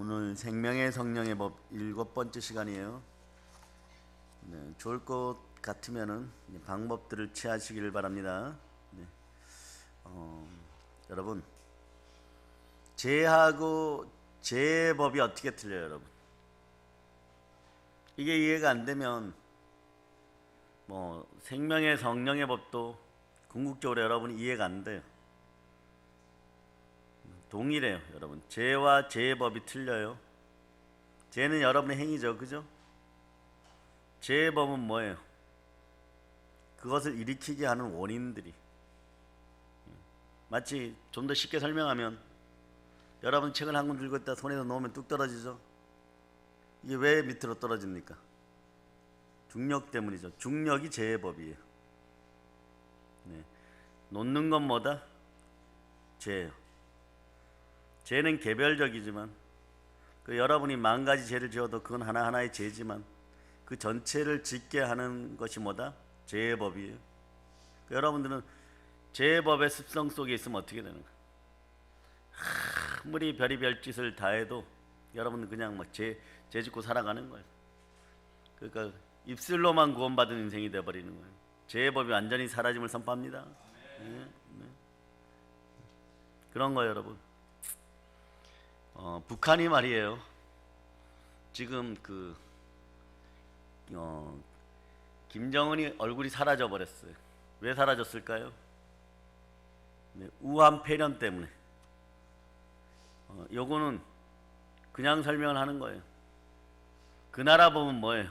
오늘 생명의 성령의 법 7번째 시간이에요. 네, 좋을 것 같으면은 방법들을 취하시길 바랍니다. 네. 여러분, 죄하고 죄의 법이 어떻게 틀려요, 여러분? 이게 이해가 안 되면 생명의 성령의 법도 궁극적으로 여러분이 이해가 안 돼요. 동일해요, 여러분. 죄와 죄의 법이 틀려요. 죄는 여러분의 행위죠, 그죠? 죄의 법은 뭐예요? 그것을 일으키게 하는 원인들이. 마치 좀 더 쉽게 설명하면, 여러분 책을 한 권 들고 있다 손에서 놓으면 뚝 떨어지죠? 이게 왜 밑으로 떨어집니까? 중력 때문이죠. 중력이 죄의 법이에요. 네. 놓는 건 뭐다? 죄예요. 죄는 개별적이지만 여러분이 10,000가지 죄를 지어도 그건 하나하나의 죄지만 그 전체를 짓게 하는 것이 뭐다? 죄의 법이에요. 여러분들은 죄의 법의 습성 속에 있으면 어떻게 되는 거예요? 아무리 별의별 짓을 다 해도 여러분은 그냥 죄 짓고 살아가는 거예요. 그러니까 입술로만 구원받은 인생이 되어버리는 거예요. 죄의 법이 완전히 사라짐을 선포합니다. 네, 네. 그런 거예요, 여러분. 북한이 말이에요. 지금 김정은이 얼굴이 사라져 버렸어요. 왜 사라졌을까요? 네, 우한 폐렴 때문에. 요거는 그냥 설명을 하는 거예요. 그 나라 보면 뭐예요?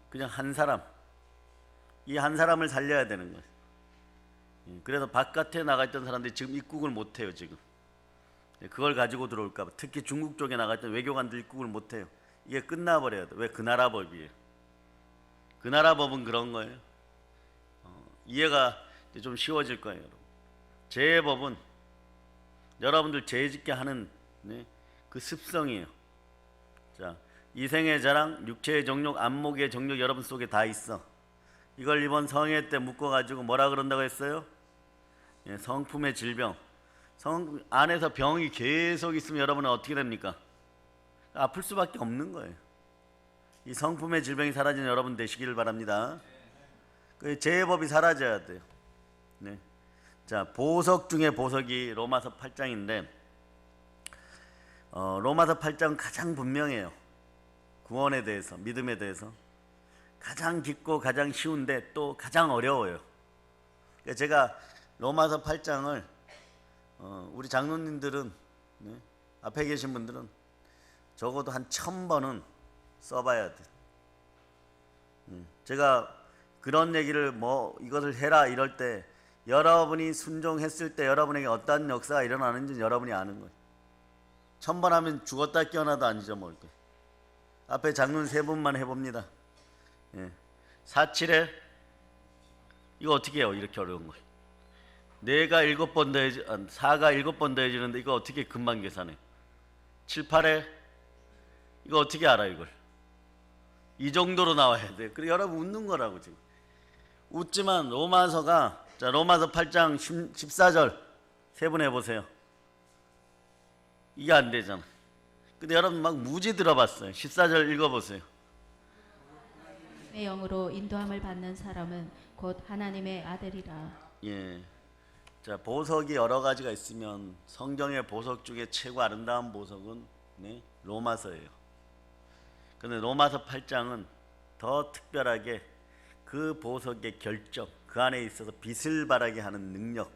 그냥 한 사람. 이 한 사람을 살려야 되는 거예요. 그래서 바깥에 나가 있던 사람들이 지금 입국을 못 해요, 지금. 그걸 가지고 들어올까 봐. 특히 중국 쪽에 나가 있던 외교관들 입국을 못 해요. 이게 끝나버려야 돼. 왜? 그 나라 법이에요. 그 나라 법은 그런 거예요. 이해가 좀 쉬워질 거예요, 여러분. 죄의 법은 여러분들 죄 짓게 하는 그 습성이에요. 자, 이생의 자랑, 육체의 정욕, 안목의 정욕 여러분 속에 다 있어. 이걸 이번 성회 때 묶어가지고 뭐라 그런다고 했어요? 성품의 질병. 성 안에서 병이 계속 있으면 여러분은 어떻게 됩니까? 아플 수밖에 없는 거예요. 이 성품의 질병이 사라지는 여러분 되시기를 바랍니다. 그 죄의 법이 사라져야 돼요. 네. 자, 보석 중에 보석이 로마서 8장인데 로마서 8장은 가장 분명해요. 구원에 대해서, 믿음에 대해서 가장 깊고 가장 쉬운데 또 가장 어려워요. 그러니까 제가 로마서 8장을 우리 장로님들은 앞에 계신 분들은 적어도 한 1000번은 써봐야 돼. 제가 그런 얘기를 이것을 해라 이럴 때 여러분이 순종했을 때 여러분에게 어떤 역사가 일어나는지 여러분이 아는 거예요. 1000번 하면 죽었다 깨어나도 안 잊어먹을 거예요. 앞에 장로님 3분만 해봅니다. 4,7에 이거 어떻게 해요? 이렇게 어려운 걸. 4가 7번 더해지는데 이거 어떻게 금방 계산해? 7, 8에 이거 어떻게 알아 이걸? 이 정도로 나와야 돼. 그리고 여러분 웃는 거라고 지금. 웃지만 로마서가 로마서 8장 14절 3분 해보세요. 이게 안 되잖아. 근데 여러분 막 무지 들어봤어요. 14절 읽어보세요. 하나님의 영으로 인도함을 받는 사람은 곧 하나님의 아들이라. 예. 자, 보석이 여러 가지가 있으면 성경의 보석 중에 최고 아름다운 보석은 로마서예요. 근데 로마서 8장은 더 특별하게 그 보석의 결정, 그 안에 있어서 빛을 발하게 하는 능력,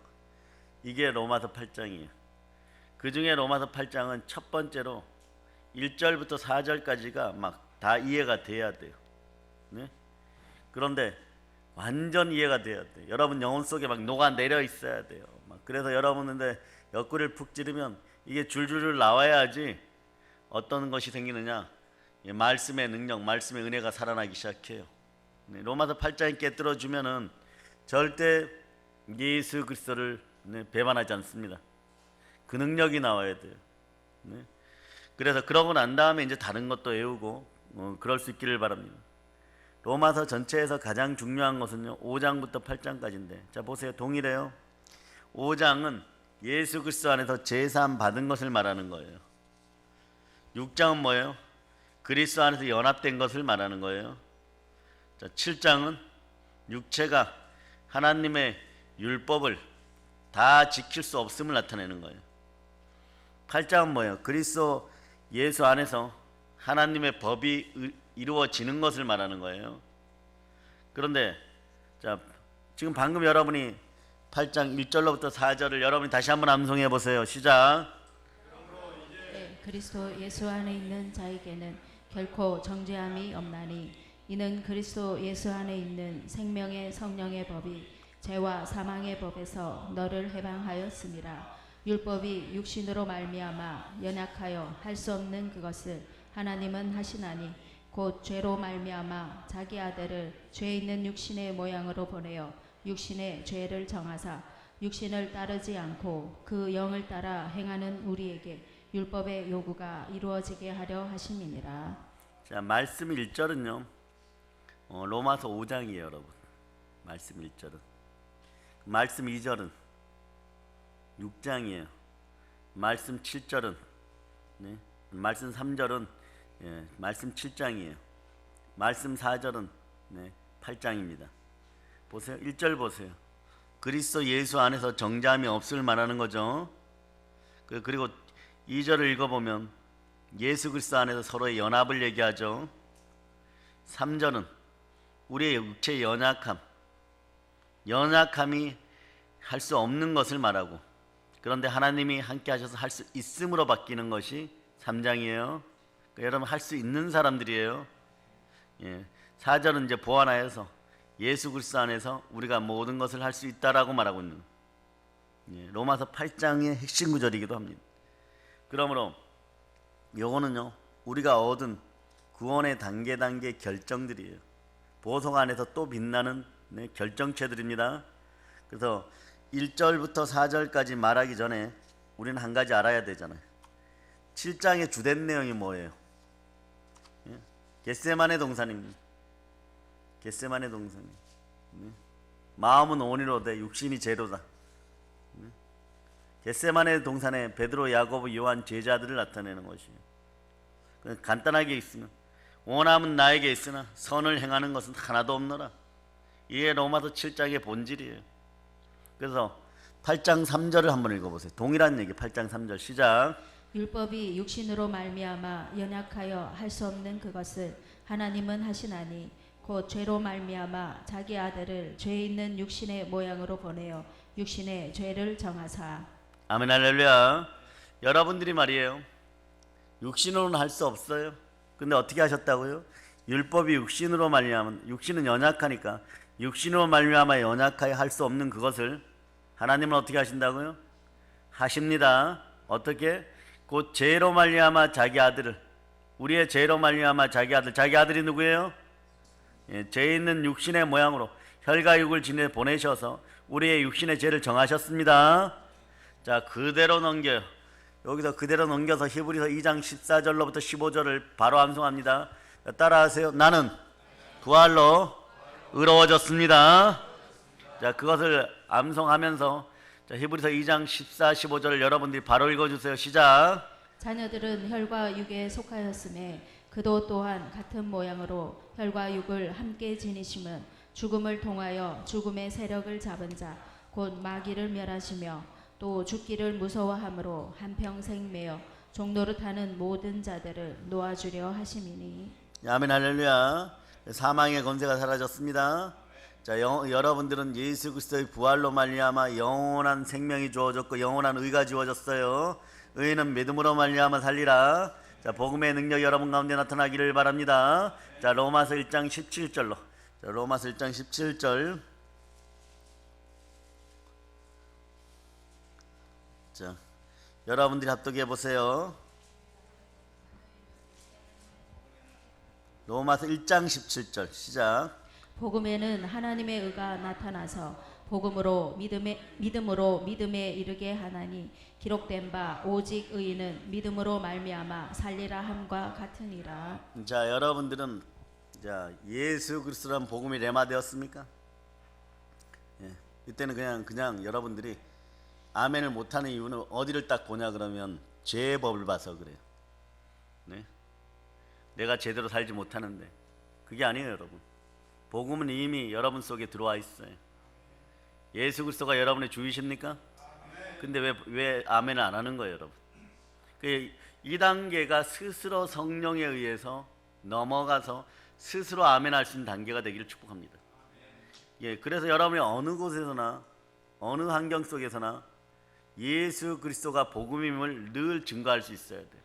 이게 로마서 8장이에요. 그 중에 로마서 8장은 첫 번째로 1절부터 4절까지가 막 다 이해가 돼야 돼요. 그런데 완전 이해가 돼야 돼요. 여러분 영혼 속에 막 녹아내려 있어야 돼요. 그래서 여러분인데 옆구리를 푹 찌르면 이게 줄줄줄 나와야지 어떤 것이 생기느냐? 말씀의 능력, 말씀의 은혜가 살아나기 시작해요. 로마서 8장이 깨뜨려주면은 절대 예수 그리스도를 배반하지 않습니다. 그 능력이 나와야 돼요. 그래서 그러고 난 다음에 이제 다른 것도 외우고 그럴 수 있기를 바랍니다. 로마서 전체에서 가장 중요한 것은요 5장부터 8장까지인데, 자 보세요. 동일해요. 5장은 예수 그리스도 안에서 제사함 받은 것을 말하는 거예요. 6장은 뭐예요? 그리스도 안에서 연합된 것을 말하는 거예요. 자, 7장은 육체가 하나님의 율법을 다 지킬 수 없음을 나타내는 거예요. 8장은 뭐예요? 그리스도 예수 안에서 하나님의 법이 이루어지는 것을 말하는 거예요. 그런데 자, 지금 방금 여러분이 8장 1절로부터 4절을 여러분이 다시 한번 암송해 보세요. 시작. 네, 그리스도 예수 안에 있는 자에게는 결코 정죄함이 없나니 이는 그리스도 예수 안에 있는 생명의 성령의 법이 죄와 사망의 법에서 너를 해방하였음이라. 율법이 육신으로 말미암아 연약하여 할 수 없는 그것을 하나님은 하시나니 곧 죄로 말미암아 자기 아들을 죄 있는 육신의 모양으로 보내어 육신의 죄를 정하사 육신을 따르지 않고 그 영을 따라 행하는 우리에게 율법의 요구가 이루어지게 하려 하심이니라. 자, 말씀 1절은요. 로마서 5장이에요, 여러분. 말씀 1절은. 말씀 2절은 6장이에요. 말씀 7절은 말씀 3절은 말씀 7장이에요. 말씀 4절은 8장입니다. 보세요. 1절 보세요. 그리스도 예수 안에서 정죄함이 없을 말하는 거죠. 그리고 2절을 읽어보면 예수 그리스도 안에서 서로의 연합을 얘기하죠. 3절은 우리의 육체의 연약함이 할 수 없는 것을 말하고, 그런데 하나님이 함께 하셔서 할 수 있음으로 바뀌는 것이 3장이에요. 여러분 할 수 있는 사람들이에요. 4절은 이제 보완하여서 예수 그리스도 안에서 우리가 모든 것을 할 수 있다라고 말하고 있는 로마서 8장의 핵심 구절이기도 합니다. 그러므로 요거는요 우리가 얻은 구원의 단계 결정들이에요. 보석 안에서 또 빛나는 결정체들입니다. 그래서 1절부터 4절까지 말하기 전에 우리는 한 가지 알아야 되잖아요. 7장의 주된 내용이 뭐예요? 겟세마네 동산입니다. 겟세마네 동산. 마음은 온이로되 육신이 죄로다. 겟세마네 동산에 베드로, 야고보, 요한 제자들을 나타내는 것이에요. 간단하게 있으면 원함은 나에게 있으나 선을 행하는 것은 하나도 없노라. 이게 로마서 7장의 본질이에요. 그래서 8장 3절을 한번 읽어보세요. 동일한 얘기 8장 3절 시작. 율법이 육신으로 말미암아 연약하여 할 수 없는 그것을 하나님은 하시나니 곧 죄로 말미암아 자기 아들을 죄 있는 육신의 모양으로 보내어 육신의 죄를 정하사. 아멘 할렐루야. 여러분들이 말이에요 육신으로는 할 수 없어요. 근데 어떻게 하셨다고요? 율법이 육신으로 말미암아, 육신은 연약하니까 육신으로 말미암아 연약하여 할 수 없는 그것을 하나님은 어떻게 하신다고요? 하십니다. 어떻게? 곧 죄로 말미암아 자기 아들을, 우리의 죄로 말미암아 자기 아들이 누구예요? 죄 있는 육신의 모양으로 혈과 육을 지내 보내셔서 우리의 육신의 죄를 정하셨습니다. 자, 그대로 넘겨요. 여기서 그대로 넘겨서 히브리서 2장 14절로부터 15절을 바로 암송합니다. 따라하세요. 나는 부활로 의로워졌습니다. 자, 그것을 암송하면서 자, 히브리서 2장 14, 15절을 여러분들이 바로 읽어주세요. 시작. 자녀들은 혈과 육에 속하였음에 그도 또한 같은 모양으로 혈과 육을 함께 지니심은 죽음을 통하여 죽음의 세력을 잡은 자 곧 마귀를 멸하시며 또 죽기를 무서워함으로 한평생 매어 종노릇하는 모든 자들을 놓아주려 하심이니. 아멘 할렐루야. 사망의 권세가 사라졌습니다. 자, 여러분들은 예수 그리스도의 부활로 말미암아 영원한 생명이 주어졌고 영원한 의가 주어졌어요. 의는 믿음으로 말미암아 살리라. 자, 복음의 능력이 여러분 가운데 나타나기를 바랍니다. 자, 로마서 1장 17절로. 자, 로마서 1장 17절. 자, 여러분들이 합독해 보세요. 로마서 1장 17절 시작. 복음에는 하나님의 의가 나타나서 복음으로 믿음에 이르게 하나니 기록된 바 오직 의인은 믿음으로 말미암아 살리라 함과 같으니라. 자, 여러분들은 자 예수 그리스도란 복음이 레마되었습니까? 이때는 그냥 여러분들이 아멘을 못하는 이유는 어디를 딱 보냐 그러면 죄의 법을 봐서 그래요. 네? 내가 제대로 살지 못하는데 그게 아니에요, 여러분. 복음은 이미 여러분 속에 들어와 있어요. 예수 그리스도가 여러분의 주이십니까? 근데 왜 아멘을 안 하는 거예요, 여러분? 이 단계가 스스로 성령에 의해서 넘어가서 스스로 아멘할 수 있는 단계가 되기를 축복합니다. 예, 그래서 여러분이 어느 곳에서나 어느 환경 속에서나 예수 그리스도가 복음임을 늘 증거할 수 있어야 돼요.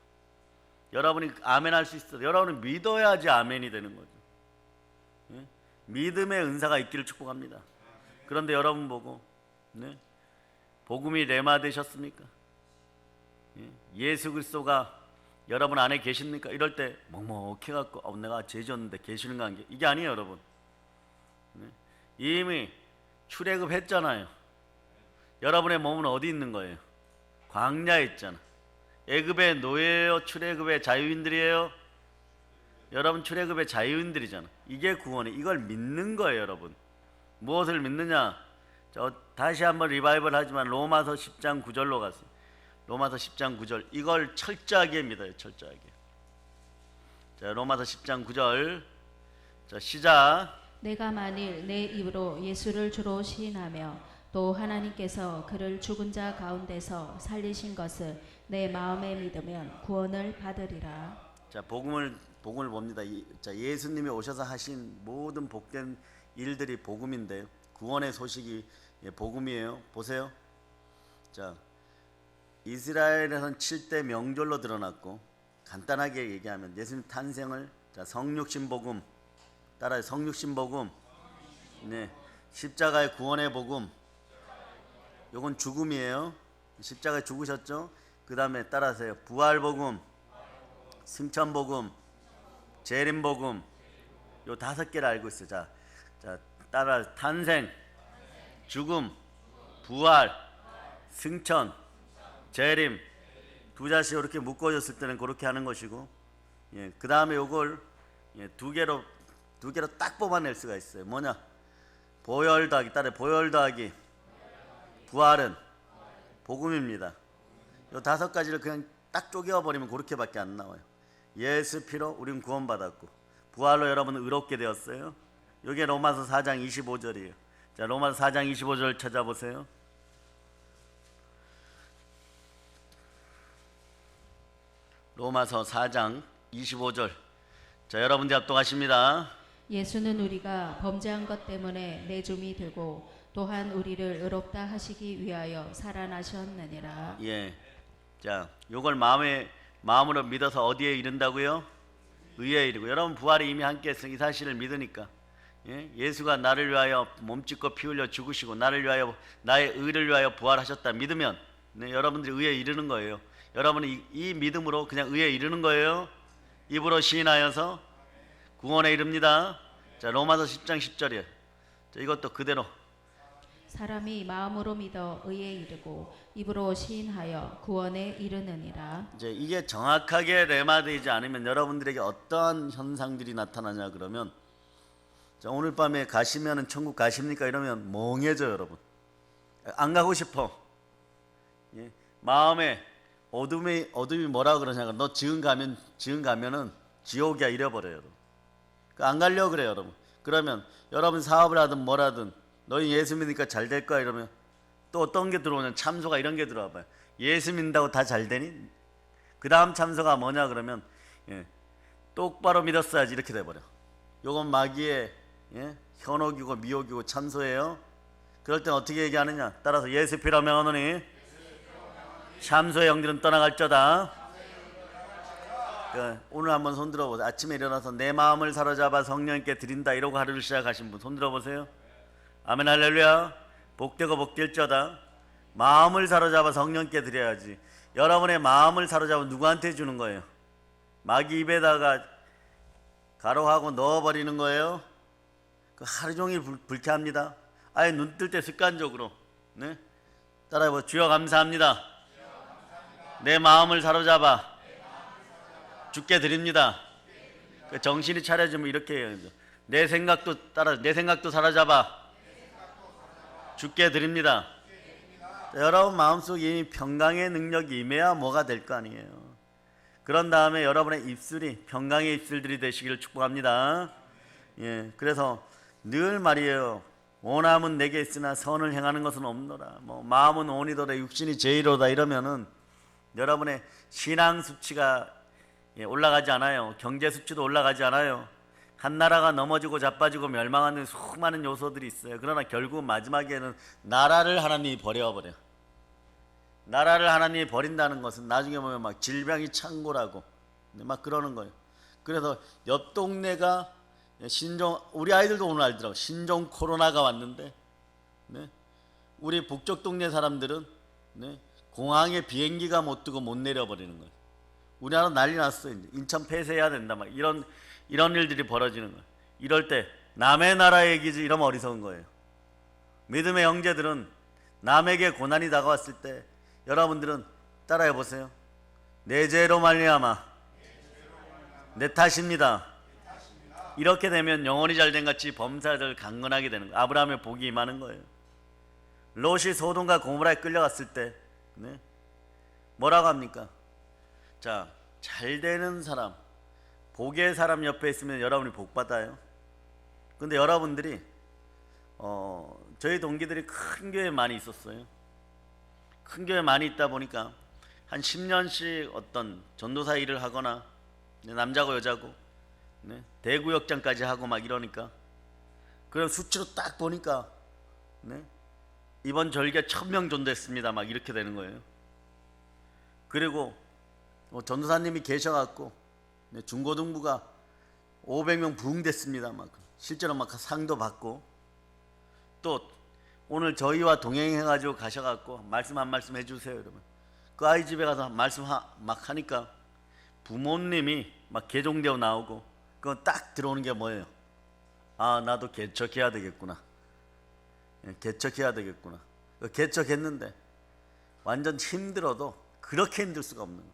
여러분이 아멘할 수 있어요. 여러분이 믿어야지 아멘이 되는 거죠. 예? 믿음의 은사가 있기를 축복합니다. 그런데 여러분 보고 네? 복음이 레마 되셨습니까? 예? 예수 그리스도가 여러분 안에 계십니까? 이럴 때 먹먹해갖고 내가 죄졌는데 계시는 관계 이게 아니에요, 여러분. 네? 이미 출애굽했잖아요. 여러분의 몸은 어디 있는 거예요? 광야에 있잖아. 애굽의 노예예요? 출애굽의 자유인들이에요? 여러분 출애굽의 자유인들이잖아. 이게 구원이 이걸 믿는 거예요, 여러분. 무엇을 믿느냐? 다시 한번 리바이벌 하지만 로마서 10장 9절로 갔어요. 로마서 10장 9절 이걸 철저하게 믿어요. 철저하게. 자, 로마서 10장 9절 자, 시작. 내가 만일 내 입으로 예수를 주로 시인하며 또 하나님께서 그를 죽은 자 가운데서 살리신 것을 내 마음에 믿으면 구원을 받으리라. 자, 복음을 봅니다. 자, 예수님이 오셔서 하신 모든 복된 일들이 복음인데 구원의 소식이 복음이에요. 보세요. 자, 이스라엘에선 7대 명절로 드러났고 간단하게 얘기하면 예수님 탄생을 자, 성육신 복음 따라요. 성육신 복음. 네. 십자가의 구원의 복음. 요건 죽음이에요. 십자가에 죽으셨죠? 그 다음에 따라하세요. 부활 복음, 승천 복음, 재림 복음. 요 5개를 알고 있어요. 자, 따라 탄생, 죽음, 부활, 승천, 재림. 두 자씩 이렇게 묶어졌을 때는 그렇게 하는 것이고, 예, 그 다음에 요걸 두 개로 딱 뽑아낼 수가 있어요. 뭐냐? 보혈 더하기 따라 보혈 더하기 부활은 복음입니다. 요 5가지를 그냥 딱 쪼개버리면 그렇게밖에 안 나와요. 예수 피로 우리는 구원받았고 부활로 여러분은 의롭게 되었어요. 이게 로마서 4장 25절이에요. 자, 로마서 4장 25절 찾아보세요. 로마서 4장 25절. 자, 여러분들 합독하십니다. 예수는 우리가 범죄한 것 때문에 내줌이 되고 또한 우리를 의롭다 하시기 위하여 살아나셨느니라. 예. 자, 요걸 마음으로 믿어서 어디에 이른다고요? 의에 이르고. 여러분 부활이 이미 함께 했으니 이 사실을 믿으니까. 예? 예수가 나를 위하여 몸짓고 피 흘려 죽으시고 나를 위하여 나의 의를 위하여 부활하셨다 믿으면 네, 여러분들이 의에 이르는 거예요. 여러분은 이 믿음으로 그냥 의에 이르는 거예요. 입으로 시인하여서 구원에 이릅니다. 자, 로마서 10장 10절이에요. 자, 이것도 그대로. 사람이 마음으로 믿어 의에 이르고 입으로 시인하여 구원에 이르느니라. 이제 이게 정확하게 레마되지 않으면 여러분들에게 어떠한 현상들이 나타나냐 그러면 자, 오늘 밤에 가시면은 천국 가십니까? 이러면 멍해져 여러분. 안 가고 싶어. 예? 마음에 어둠이 뭐라 그러냐? 너 지금 가면은 지옥이야 이래버려요. 그러니까 안 가려고 그래요, 여러분. 그러면 여러분 사업을 하든 뭘 하든 너희 예수 믿으니까 잘 될 거야 이러면 또 어떤 게 들어오냐? 참소가 이런 게 들어와 봐요. 예수 믿는다고 다 잘 되니? 그 다음 참소가 뭐냐 그러면 예, 똑바로 믿었어야지 이렇게 돼버려. 요건 마귀의 현혹이고 미혹이고 참소예요. 그럴 땐 어떻게 얘기하느냐? 따라서 예수 피로 명하노니 참소의 영들은 떠나갈저다. 오늘 한번 손 들어보세요. 아침에 일어나서 내 마음을 사로잡아 성령께 드린다 이러고 하루를 시작하신 분 손 들어보세요. 아멘 할렐루야. 복되고 복될저다. 마음을 사로잡아 성령께 드려야지. 여러분의 마음을 사로잡아 누구한테 주는 거예요? 마귀 입에다가 가로하고 넣어버리는 거예요. 그 하루 종일 불쾌합니다. 아예 눈 뜰 때 습관적으로 네? 따라해보. 주여 감사합니다. 내 마음을 사로잡아 주께 드립니다. 그 정신이 차려지면 이렇게 해요. 내 생각도 사로잡아 주께 드립니다. 여러분 마음속에 이미 평강의 능력이 임해야 뭐가 될 거 아니에요. 그런 다음에 여러분의 입술이 평강의 입술들이 되시기를 축복합니다. 예, 그래서 늘 말이에요. 원함은 내게 있으나 선을 행하는 것은 없노라. 뭐 마음은 온이도다 육신이 제이로다 이러면은 여러분의 신앙 수치가 올라가지 않아요. 경제 수치도 올라가지 않아요. 한 나라가 넘어지고 자빠지고 멸망하는 수많은 요소들이 있어요. 그러나 결국 마지막에는 나라를 하나님이 버려버려. 나라를 하나님이 버린다는 것은 나중에 보면 막 질병이 창궐하고 막 그러는 거예요. 그래서 옆 동네가 신종, 우리 아이들도 오늘 알더라고. 신종 코로나가 왔는데, 네? 우리 북쪽 동네 사람들은, 네? 공항에 비행기가 못 뜨고 못 내려버리는 거예요. 우리나라 난리 났어요. 인천 폐쇄해야 된다 막 이런 일들이 벌어지는 거예요. 이럴 때 남의 나라 얘기지 이러면 어리석은 거예요. 믿음의 형제들은 남에게 고난이 다가왔을 때 여러분들은 따라해 보세요. 내 죄로 말미암아 내 탓입니다. 이렇게 되면 영혼이 잘된 같이 범사를 강건하게 되는 거예요. 아브라함의 복이 임하는 거예요. 롯이 소돔과 고모라에 끌려갔을 때, 네? 뭐라고 합니까? 자, 잘 되는 사람, 복의 사람 옆에 있으면 여러분이 복 받아요. 근데 여러분들이 저희 동기들이 큰 교회에 많이 있었어요. 큰 교회에 많이 있다 보니까 한 10년씩 어떤 전도사 일을 하거나 남자고 여자고 대구역장까지 하고 막 이러니까 그럼 수치로 딱 보니까 이번 절기에 1000명 전도했습니다 막 이렇게 되는 거예요. 그리고 전도사님이 계셔갖고 중고등부가 500명 부흥됐습니다 막 실제로 막 상도 받고 또 오늘 저희와 동행해가지고 가셔갖고 말씀 한 말씀 해주세요 여러분. 그 아이 집에 가서 말씀 막 하니까 부모님이 막 개종되어 나오고 그건 딱 들어오는 게 뭐예요? 아 나도 개척해야 되겠구나. 개척해야 되겠구나. 개척했는데 완전 힘들어도 그렇게 힘들 수가 없는 거예요.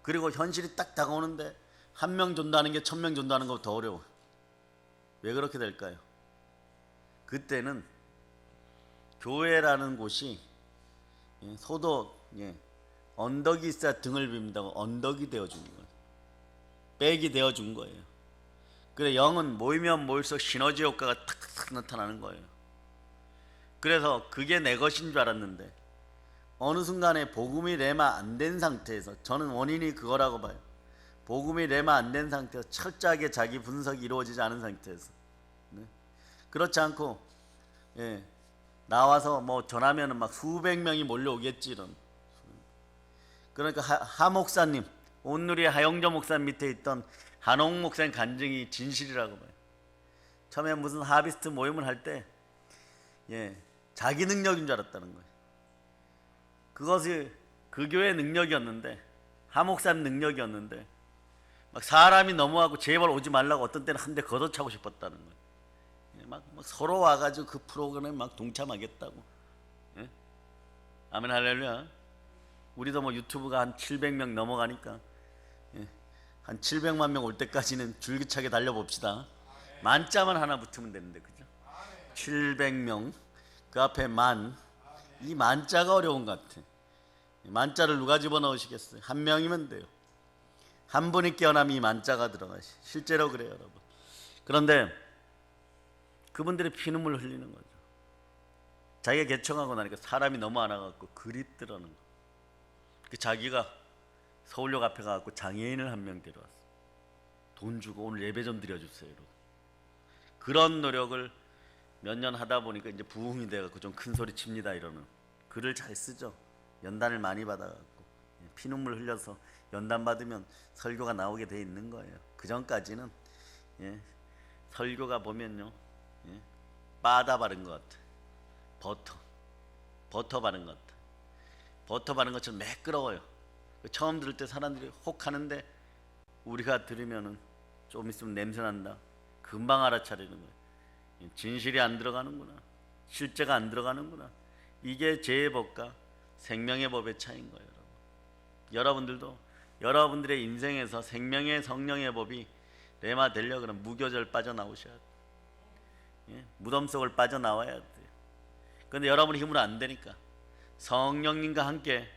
그리고 현실이 딱 다가오는데 1명 전도하는 게 1000명 전도하는 것보다 더 어려워요. 왜 그렇게 될까요? 그때는 교회라는 곳이 소도 언덕이 있어야 등을 빕니다고 언덕이 되어준 거예요. 백이 되어준 거예요. 그래 영은 모이면 모일수록 시너지 효과가 탁탁 나타나는 거예요. 그래서 그게 내 것인 줄 알았는데 어느 순간에 복음이 레마 안 된 상태에서 저는 원인이 그거라고 봐요. 복음이 레마 안 된 상태에서 철저하게 자기 분석이 이루어지지 않은 상태에서 그렇지 않고 나와서 뭐 전하면은 막 수백 명이 몰려오겠지 이런. 그러니까 하 목사님 온누리 하영조 목사님 밑에 있던 한옥 목사님 간증이 진실이라고 봐요. 처음에 무슨 하비스트 모임을 할 때 자기 능력인 줄 알았다는 거예요. 그것이 그 교회의 능력이었는데 하 목사님 능력이었는데 막 사람이 넘어가고 제발 오지 말라고 어떤 때는 한 대 걷어차고 싶었다는 거예요. 막 서로 와가지고 그 프로그램에 막 동참하겠다고. 아멘 할렐루야. 우리도 뭐 유튜브가 한 700명 넘어가니까 한 700만 명 올 때까지는 줄기차게 달려봅시다. 만자만 하나 붙으면 되는데 그죠? 700명 그 앞에 만, 이 만자가 어려운 것 같아. 만자를 누가 집어넣으시겠어요? 한 명이면 돼요. 한 분이 깨어나면 이 만자가 들어가시. 실제로 그래요 여러분. 그런데 그분들이 피눈물 흘리는 거죠. 자기가 개척하고 나니까 사람이 너무 안 와갖고 그립더라는 거. 그 자기가 서울역 앞에 가갖고 장애인을 한 명 데려왔어. 돈 주고 오늘 예배 좀 드려주세요 이러고. 그런 노력을 몇 년 하다 보니까 이제 부흥이 돼갖고 좀 큰 소리 칩니다 이러는. 글을 잘 쓰죠. 연단을 많이 받아갖고 피눈물 흘려서 연단 받으면 설교가 나오게 돼 있는 거예요. 그 전까지는 설교가 보면요 바다 바른 것 같아. 버터 바른 것 같아. 버터 바른 것처럼 매끄러워요. 처음 들을 때 사람들이 혹 하는데 우리가 들으면은 좀 있으면 냄새 난다. 금방 알아차리는 거예요. 진실이 안 들어가는구나. 실제가 안 들어가는구나. 이게 죄의 법과 생명의 법의 차이인 거예요. 여러분들도 여러분들의 인생에서 생명의 성령의 법이 레마 되려고 그러면 무교절 빠져나오셔야 돼요. 무덤 속을 빠져나와야 돼요. 그런데 여러분의 힘으로 안 되니까 성령님과 함께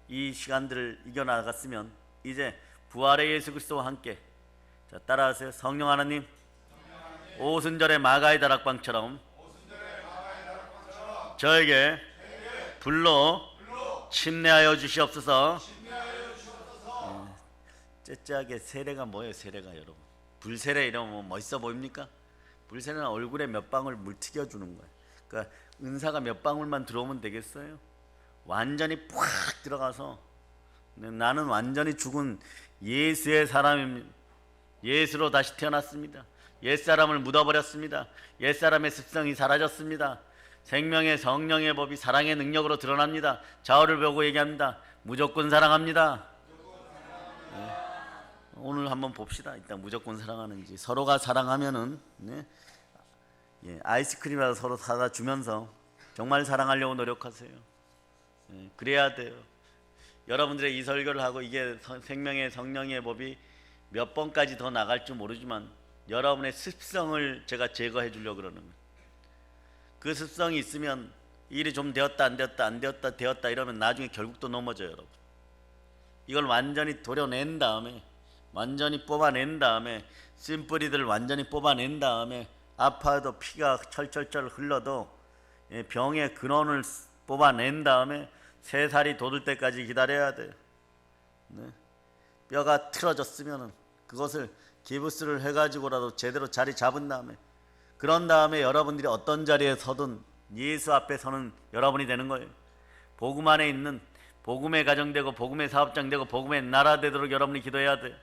이 시간들을 이겨나갔으면 이제 부활의 예수 그리스도와 함께, 자 따라하세요. 성령 하나님, 오순절의 마가의 다락방처럼 저에게 불로 침례하여 주시옵소서. 째째하게 세례가 뭐예요? 세례가 여러분, 불세례 이러면 뭐 멋있어 보입니까? 불세례는 얼굴에 몇 방울 물 튀겨주는 거예요. 그러니까 은사가 몇 방울만 들어오면 되겠어요? 완전히 팍 들어가서 나는 완전히 죽은 예수의 사람입니다. 예수로 다시 태어났습니다. 옛사람을 묻어버렸습니다. 옛사람의 습성이 사라졌습니다. 생명의 성령의 법이 사랑의 능력으로 드러납니다. 좌우를 보고 얘기합니다. 무조건 사랑합니다. 네. 오늘 한번 봅시다. 일단 무조건 사랑하는지. 서로가 사랑하면은 네. 아이스크림이라도 서로 사다 주면서 정말 사랑하려고 노력하세요. 네. 그래야 돼요. 여러분들의 이 설교를 하고 이게 생명의 성령의 법이 몇 번까지 더 나갈 줄 모르지만 여러분의 습성을 제가 제거해 주려고 그러는 거예요. 그 습성이 있으면 일이 좀 되었다 안 되었다 안 되었다 되었다 이러면 나중에 결국 또 넘어져요. 여러분, 이걸 완전히 도려낸 다음에, 완전히 뽑아낸 다음에, 쓴뿌리들을 완전히 뽑아낸 다음에, 아파도 피가 철철철 흘러도 병의 근원을 뽑아낸 다음에 새 살이 돋을 때까지 기다려야 돼요. 네. 뼈가 틀어졌으면 그것을 기부스를 해가지고라도 제대로 자리 잡은 다음에, 그런 다음에 여러분들이 어떤 자리에 서든 예수 앞에 서는 여러분이 되는 거예요. 복음 안에 있는, 복음의 가정 되고 복음의 사업장 되고 복음의 나라 되도록 여러분이 기도해야 돼요.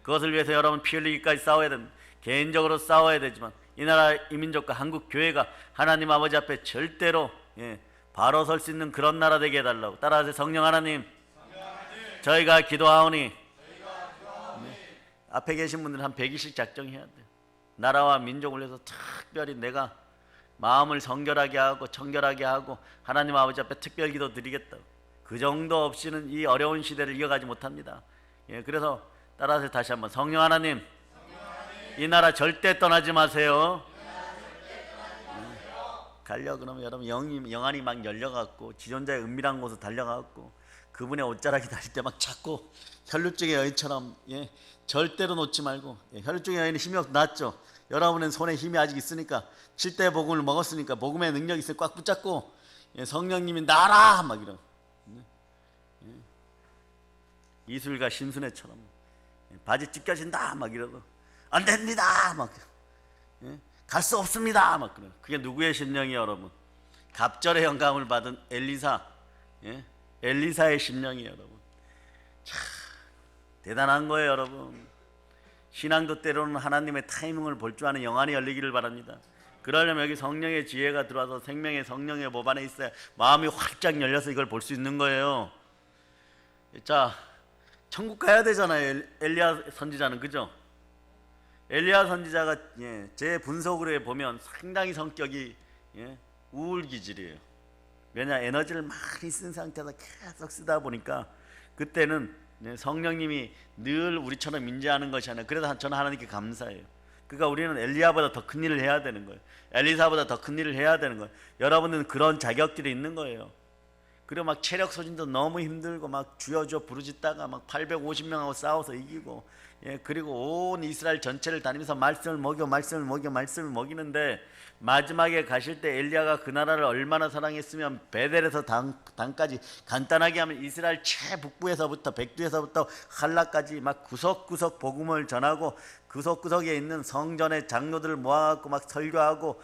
그것을 위해서 여러분 피 흘리기까지 싸워야 됩니다. 개인적으로 싸워야 되지만 이 나라 이 민족과 한국 교회가 하나님 아버지 앞에 절대로 바로 설 수 있는 그런 나라 되게 해달라고. 따라하세요. 성령 하나님, 저희가 기도하오니. 앞에 계신 분들은 한 100일씩 작정해야 돼요. 나라와 민족을 위해서 특별히 내가 마음을 성결하게 하고 청결하게 하고 하나님 아버지 앞에 특별 기도 드리겠다고. 그 정도 없이는 이 어려운 시대를 이어가지 못합니다. 그래서 따라서 다시 한번 성령 하나님, 이 나라 절대 떠나지 마세요. 가려 그러면 여러분 영안이 막 열려갖고 지존자의 은밀한 곳으로 달려가갖고 그분의 옷자락이 달릴 때 막 찾고 혈루증의 여인처럼 절대로 놓지 말고. 혈루증의 여인은 힘이 없어 났죠. 여러분은 손에 힘이 아직 있으니까 7대 복음을 먹었으니까 복음의 능력이 있어요. 꽉 붙잡고 성령님이 나라 막 이런 이술가 심순애처럼 바지 찢겨진다 막 이러고 안 됩니다 막 갈 수 없습니다 막 그래. 그게 누구의 심령이에요 여러분? 갑절의 영감을 받은 엘리사, 엘리사의 심령이에요 여러분. 참 대단한 거예요 여러분. 신앙도 때로는 하나님의 타이밍을 볼 줄 아는 영안이 열리기를 바랍니다. 그러려면 여기 성령의 지혜가 들어와서 생명의 성령의 법 안에 있어야 마음이 활짝 열려서 이걸 볼 수 있는 거예요. 자, 천국 가야 되잖아요. 엘리야 선지자는, 그죠? 엘리야 선지자가 제 분석으로 보면 상당히 성격이 우울기질이에요. 왜냐, 에너지를 많이 쓴 상태에서 계속 쓰다 보니까 그때는 성령님이 늘 우리처럼 임재하는 것이 아니라, 그래서 저는 하나님께 감사해요. 그러니까 우리는 엘리야보다 더 큰 일을 해야 되는 거예요. 엘리사보다 더 큰 일을 해야 되는 거예요. 여러분은 그런 자격들이 있는 거예요. 그리고 막 체력 소진도 너무 힘들고 막 주여 부르짖다가 막 850명하고 싸워서 이기고, 그리고 온 이스라엘 전체를 다니면서 말씀을 먹이는데 마지막에 가실 때 엘리야가 그 나라를 얼마나 사랑했으면 베델에서 단까지 간단하게 하면 이스라엘 최북부에서부터 백두에서부터 할라까지 막 구석구석 복음을 전하고 구석구석에 있는 성전의 장로들을 모아갖고 막 설교하고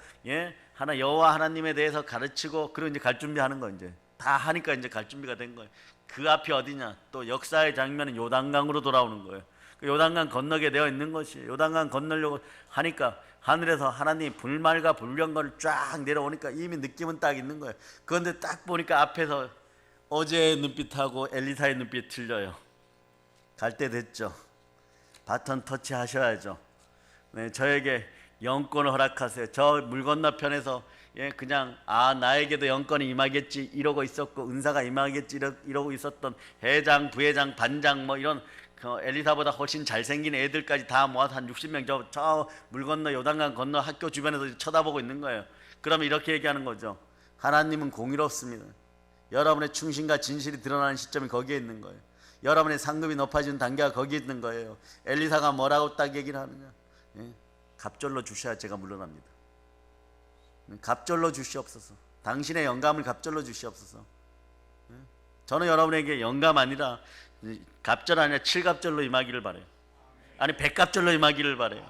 여호와 하나님에 대해서 가르치고, 그리고 이제 갈 준비하는 거, 이제 다 하니까 이제 갈 준비가 된 거예요. 그 앞이 어디냐? 또 역사의 장면은 요단강으로 돌아오는 거예요. 그 요단강 건너게 되어 있는 것이, 요단강 건너려고 하니까 하늘에서 하나님 불말과 불병거를 쫙 내려오니까 이미 느낌은 딱 있는 거예요. 그런데 딱 보니까 앞에서 어제의 눈빛하고 엘리사의 눈빛이 틀려요. 갈 때 됐죠. 바톤 터치 하셔야죠. 저에게 영권을 허락하세요. 저 물 건너편에서 그냥 나에게도 영권이 임하겠지 이러고 있었고, 은사가 임하겠지 이러고 있었던 회장, 부회장, 반장 뭐 이런 엘리사보다 훨씬 잘생긴 애들까지 다 모아서 한 60명 저 물 건너 요단강 건너 학교 주변에서 쳐다보고 있는 거예요. 그러면 이렇게 얘기하는 거죠. 하나님은 공의롭습니다. 여러분의 충신과 진실이 드러나는 시점이 거기에 있는 거예요. 여러분의 상급이 높아지는 단계가 거기에 있는 거예요. 엘리사가 뭐라고 딱 얘기를 하느냐? 예? 갑절로 주셔야 제가 물러납니다. 갑절로 주시옵소서. 당신의 영감을 갑절로 주시옵소서. 예? 저는 여러분에게 영감 아니라 갑절 아니라 칠갑절로 임하기를 바래요. 아니 백갑절로 임하기를 바래요.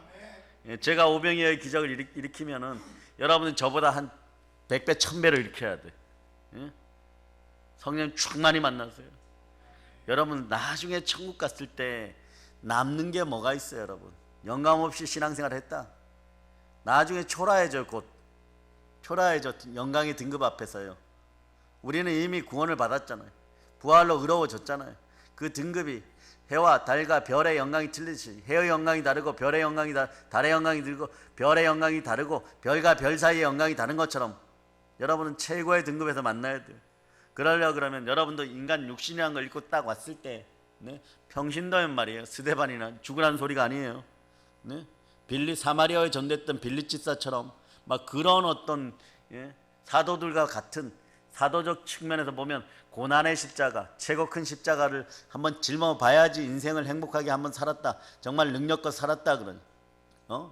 예? 제가 오병이어의 기적을 일으키면은 여러분은 저보다 한 100배 1000배로 일으켜야 돼. 예? 성령 충만히 만나세요. 여러분 나중에 천국 갔을 때 남는 게 뭐가 있어요? 여러분 영감 없이 신앙생활 했다, 나중에 초라해져. 곧 초라해져. 영광의 등급 앞에서요. 우리는 이미 구원을 받았잖아요. 부활로 의로워졌잖아요. 그 등급이 해와 달과 별의 영광이 틀리듯이 해의 영광이 다르고 별의 영광이 달의 영광이 다르고 별의 영광이 다르고 별과 별 사이의 영광이 다른 것처럼 여러분은 최고의 등급에서 만나야 돼요. 그러려고 그러면 여러분도 인간 육신이라는 걸 읽고 딱 왔을 때 네? 평신도면 말이에요. 스데반이나 죽으라는 소리가 아니에요. 네? 사마리아에 전됐던 빌립집사처럼 막 그런 어떤 사도들과 같은 사도적 측면에서 보면 고난의 십자가, 최고 큰 십자가를 한번 짊어봐야지 인생을 행복하게 한번 살았다, 정말 능력껏 살았다 그런.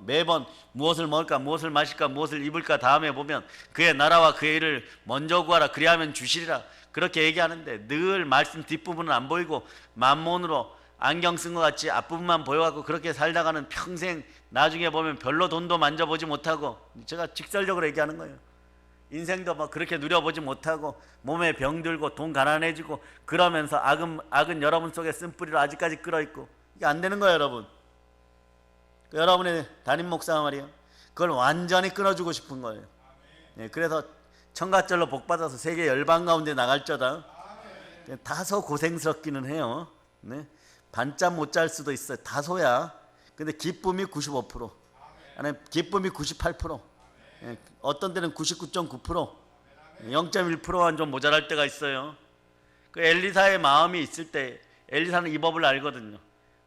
매번 무엇을 먹을까, 무엇을 마실까, 무엇을 입을까 다음에 보면 그의 나라와 그의 일을 먼저 구하라 그리하면 주시리라 그렇게 얘기하는데 늘 말씀 뒷부분은 안 보이고 만몬으로 안경 쓴 것 같이 앞부분만 보여갖고 그렇게 살다가는 평생 나중에 보면 별로 돈도 만져보지 못하고, 제가 직설적으로 얘기하는 거예요. 인생도 막 그렇게 누려보지 못하고 몸에 병들고 돈 가난해지고 그러면서 악은 여러분 속에 쓴뿌리로 아직까지 끓어있고 이게 안 되는 거예요. 여러분, 여러분의 담임 목사가 말이에요, 그걸 완전히 끊어주고 싶은 거예요. 그래서 청가절로 복받아서 세계 열방 가운데 나갈저다. 다소 고생스럽기는 해요. 반짝 못 잘 수도 있어요. 다소야. 근데 기쁨이 95%, 아니 기쁨이 98%, 어떤 때는 99.9%, 0.1%만 좀 모자랄 때가 있어요. 그 엘리사의 마음이 있을 때 엘리사는 이 법을 알거든요.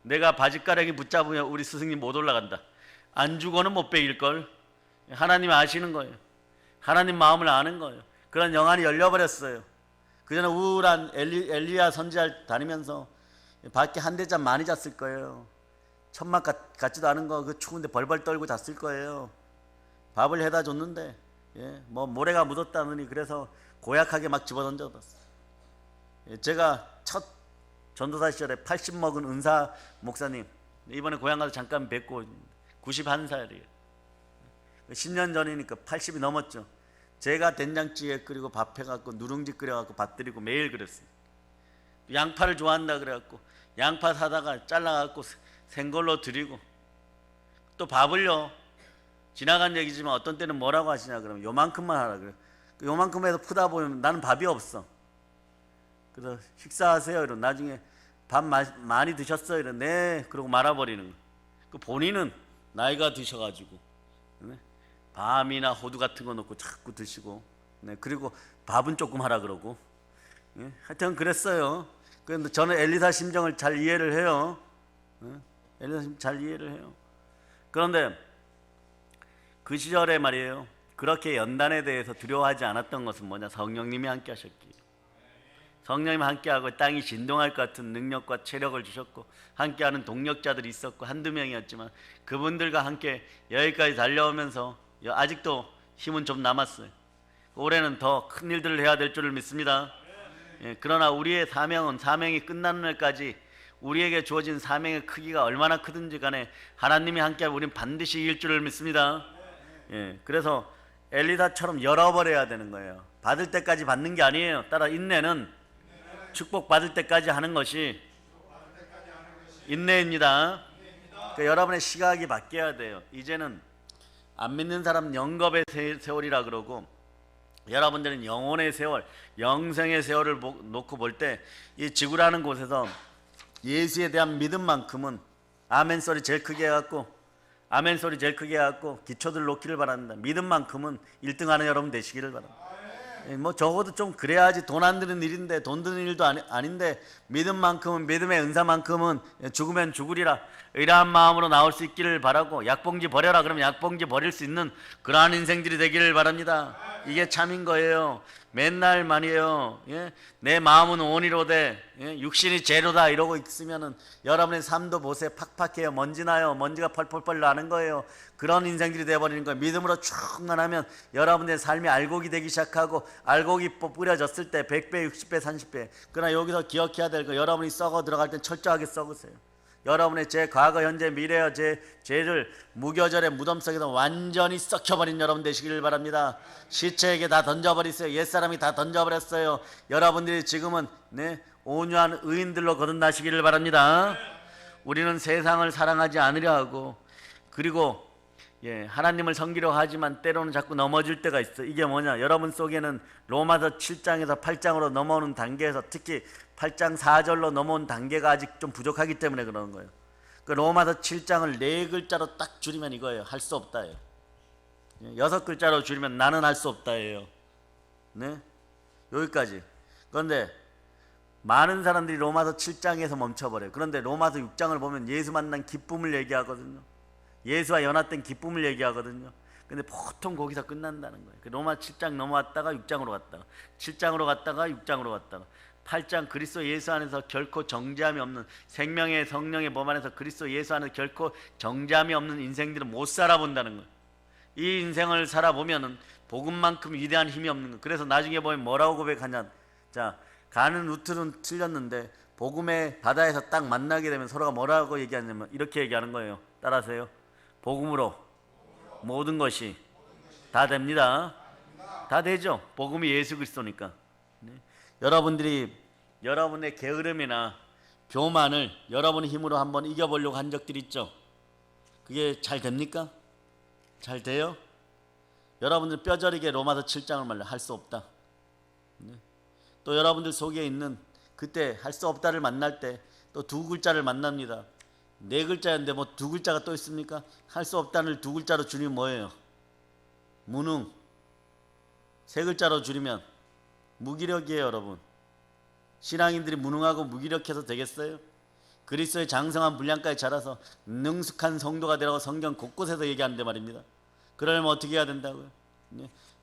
내가 바짓가랑이 붙잡으면 우리 스승님 못 올라간다. 안 죽어는 못 베길걸. 하나님 아시는 거예요. 하나님 마음을 아는 거예요. 그런 영안이 열려버렸어요. 그전에 우울한 엘리야 선지자 다니면서 밖에 한 대잠 많이 잤을 거예요. 천막 같지도 않은 거 그 추운데 벌벌 떨고 잤을 거예요. 밥을 해다 줬는데 뭐 모래가 묻었다느니 그래서 고약하게 막 집어던져봤어. 제가 첫 전도사 시절에 80 먹은 은사 목사님 이번에 고향 가서 잠깐 뵙고 91살이에요. 10년 전이니까 80이 넘었죠. 제가 된장찌개 끓이고 밥 해갖고 누룽지 끓여갖고 밥 드리고 매일 그랬어요. 양파를 좋아한다 그래갖고 양파 사다가 잘라갖고 생걸로 드리고, 또 밥을요, 지나간 얘기지만 어떤 때는 뭐라고 하시냐 그러면 요만큼만 하라 그래요. 요만큼 해서 푸다 보면 나는 밥이 없어. 그래서 식사하세요 이러면 나중에 밥 많이 드셨어요 이러면 네 그러고 말아버리는 거예요. 그 본인은 나이가 드셔가지고 밤이나 호두 같은 거 넣고 자꾸 드시고, 그리고 밥은 조금 하라 그러고, 하여튼 그랬어요. 그런데 저는 엘리사 심정을 잘 이해를 해요. 엘리사 심정 잘 이해를 해요. 그런데 그 시절에 말이에요, 그렇게 연단에 대해서 두려워하지 않았던 것은 뭐냐? 성령님이 함께 하셨기에. 성령님이 함께하고 땅이 진동할 것 같은 능력과 체력을 주셨고 함께하는 동력자들이 있었고 한두 명이었지만 그분들과 함께 여기까지 달려오면서 아직도 힘은 좀 남았어요. 올해는 더 큰 일들을 해야 될 줄을 믿습니다. 그러나 우리의 사명이 끝나는 날까지 우리에게 주어진 사명의 크기가 얼마나 크든지 간에 하나님이 함께하면 우리는 반드시 이길 줄을 믿습니다. 그래서 엘리사처럼 열어버려야 되는 거예요. 받을 때까지 받는 게 아니에요. 따라 인내는 축복 받을 때까지 하는 것이 인내입니다. 그러니까 여러분의 시각이 바뀌어야 돼요. 이제는 안 믿는 사람 영겁의 세월이라 그러고 여러분들은 영혼의 세월, 영생의 세월을 놓고 볼 때 이 지구라는 곳에서 예수에 대한 믿음만큼은 아멘 소리 제일 크게 해갖고 기초들 놓기를 바랍니다. 믿음만큼은 1등하는 여러분 되시기를 바랍니다. 뭐 적어도 좀 그래야지 돈 안 드는 일인데, 돈 드는 일도 아닌데 믿음만큼은, 믿음의 은사만큼은 죽으면 죽으리라 이러한 마음으로 나올 수 있기를 바라고, 약봉지 버려라 그러면 약봉지 버릴 수 있는 그러한 인생들이 되기를 바랍니다. 이게 참인 거예요. 맨날 말이에요. 예? 내 마음은 온이로되 예? 육신이 죄로다 이러고 있으면은 여러분의 삶도 보세요. 팍팍해요. 먼지 나요. 먼지가 펄펄펄 나는 거예요. 그런 인생들이 되어버리는 거예요. 믿음으로 충만하면 여러분의 삶이 알곡이 되기 시작하고 알곡이 뿌려졌을 때 100배, 60배, 30배. 그러나 여기서 기억해야 될 거, 여러분이 썩어 들어갈 땐 철저하게 썩으세요. 여러분의 죄, 과거, 현재, 미래의 죄를 무교절의 무덤 속에서 완전히 썩혀버린 여러분 되시길 바랍니다. 시체에게 다 던져버리세요. 옛사람이 다 던져버렸어요. 여러분들이 지금은 온유한 의인들로 거듭나시기를 바랍니다. 우리는 세상을 사랑하지 않으려 하고, 그리고 하나님을 섬기려 하지만 때로는 자꾸 넘어질 때가 있어. 이게 뭐냐? 여러분 속에는 로마서 7장에서 8장으로 넘어오는 단계에서, 특히 8장 4절로 넘어온 단계가 아직 좀 부족하기 때문에 그러는 거예요. 그 로마서 7장을 4글자로 딱 줄이면 이거예요. 할 수 없다예요. 6글자로 줄이면 나는 할 수 없다예요. 네? 여기까지. 그런데 많은 사람들이 로마서 7장에서 멈춰버려요. 그런데 로마서 6장을 보면 예수 만난 기쁨을 얘기하거든요. 예수와 연합된 기쁨을 얘기하거든요. 근데 보통 거기서 끝난다는 거예요. 로마 7장 넘어왔다가 6장으로 갔다가 7장으로 갔다가 6장으로 갔다가 8장 그리스도 예수 안에서 결코 정죄함이 없는, 생명의 성령의 몸 안에서 그리스도 예수 안에서 결코 정죄함이 없는 인생들은 못 살아본다는 거예요. 이 인생을 살아보면은 복음만큼 위대한 힘이 없는 거예요. 그래서 나중에 보면 뭐라고 고백하냐. 자, 가는 루트는 틀렸는데 복음의 바다에서 딱 만나게 되면 서로가 뭐라고 얘기하냐면 이렇게 얘기하는 거예요. 따라하세요. 복음으로 모든 것이 다 됩니다. 다 되죠. 복음이 예수 그리스도니까. 여러분들이 여러분의 게으름이나 교만을 여러분의 힘으로 한번 이겨보려고 한 적들이 있죠. 그게 잘 됩니까? 잘 돼요? 여러분들 뼈저리게 로마서 7장을 말려 할 수 없다. 또 여러분들 속에 있는 그때 할 수 없다를 만날 때 또 두 글자를 만납니다. 4글자였는데 뭐 2글자가 또 있습니까? 할 수 없다를 2글자로 줄이면 뭐예요? 무능. 3글자로 줄이면 무기력이에요. 여러분, 신앙인들이 무능하고 무기력해서 되겠어요? 그리스도의 장성한 분량까지 자라서 능숙한 성도가 되라고 성경 곳곳에서 얘기하는데 말입니다. 그러려면 어떻게 해야 된다고요?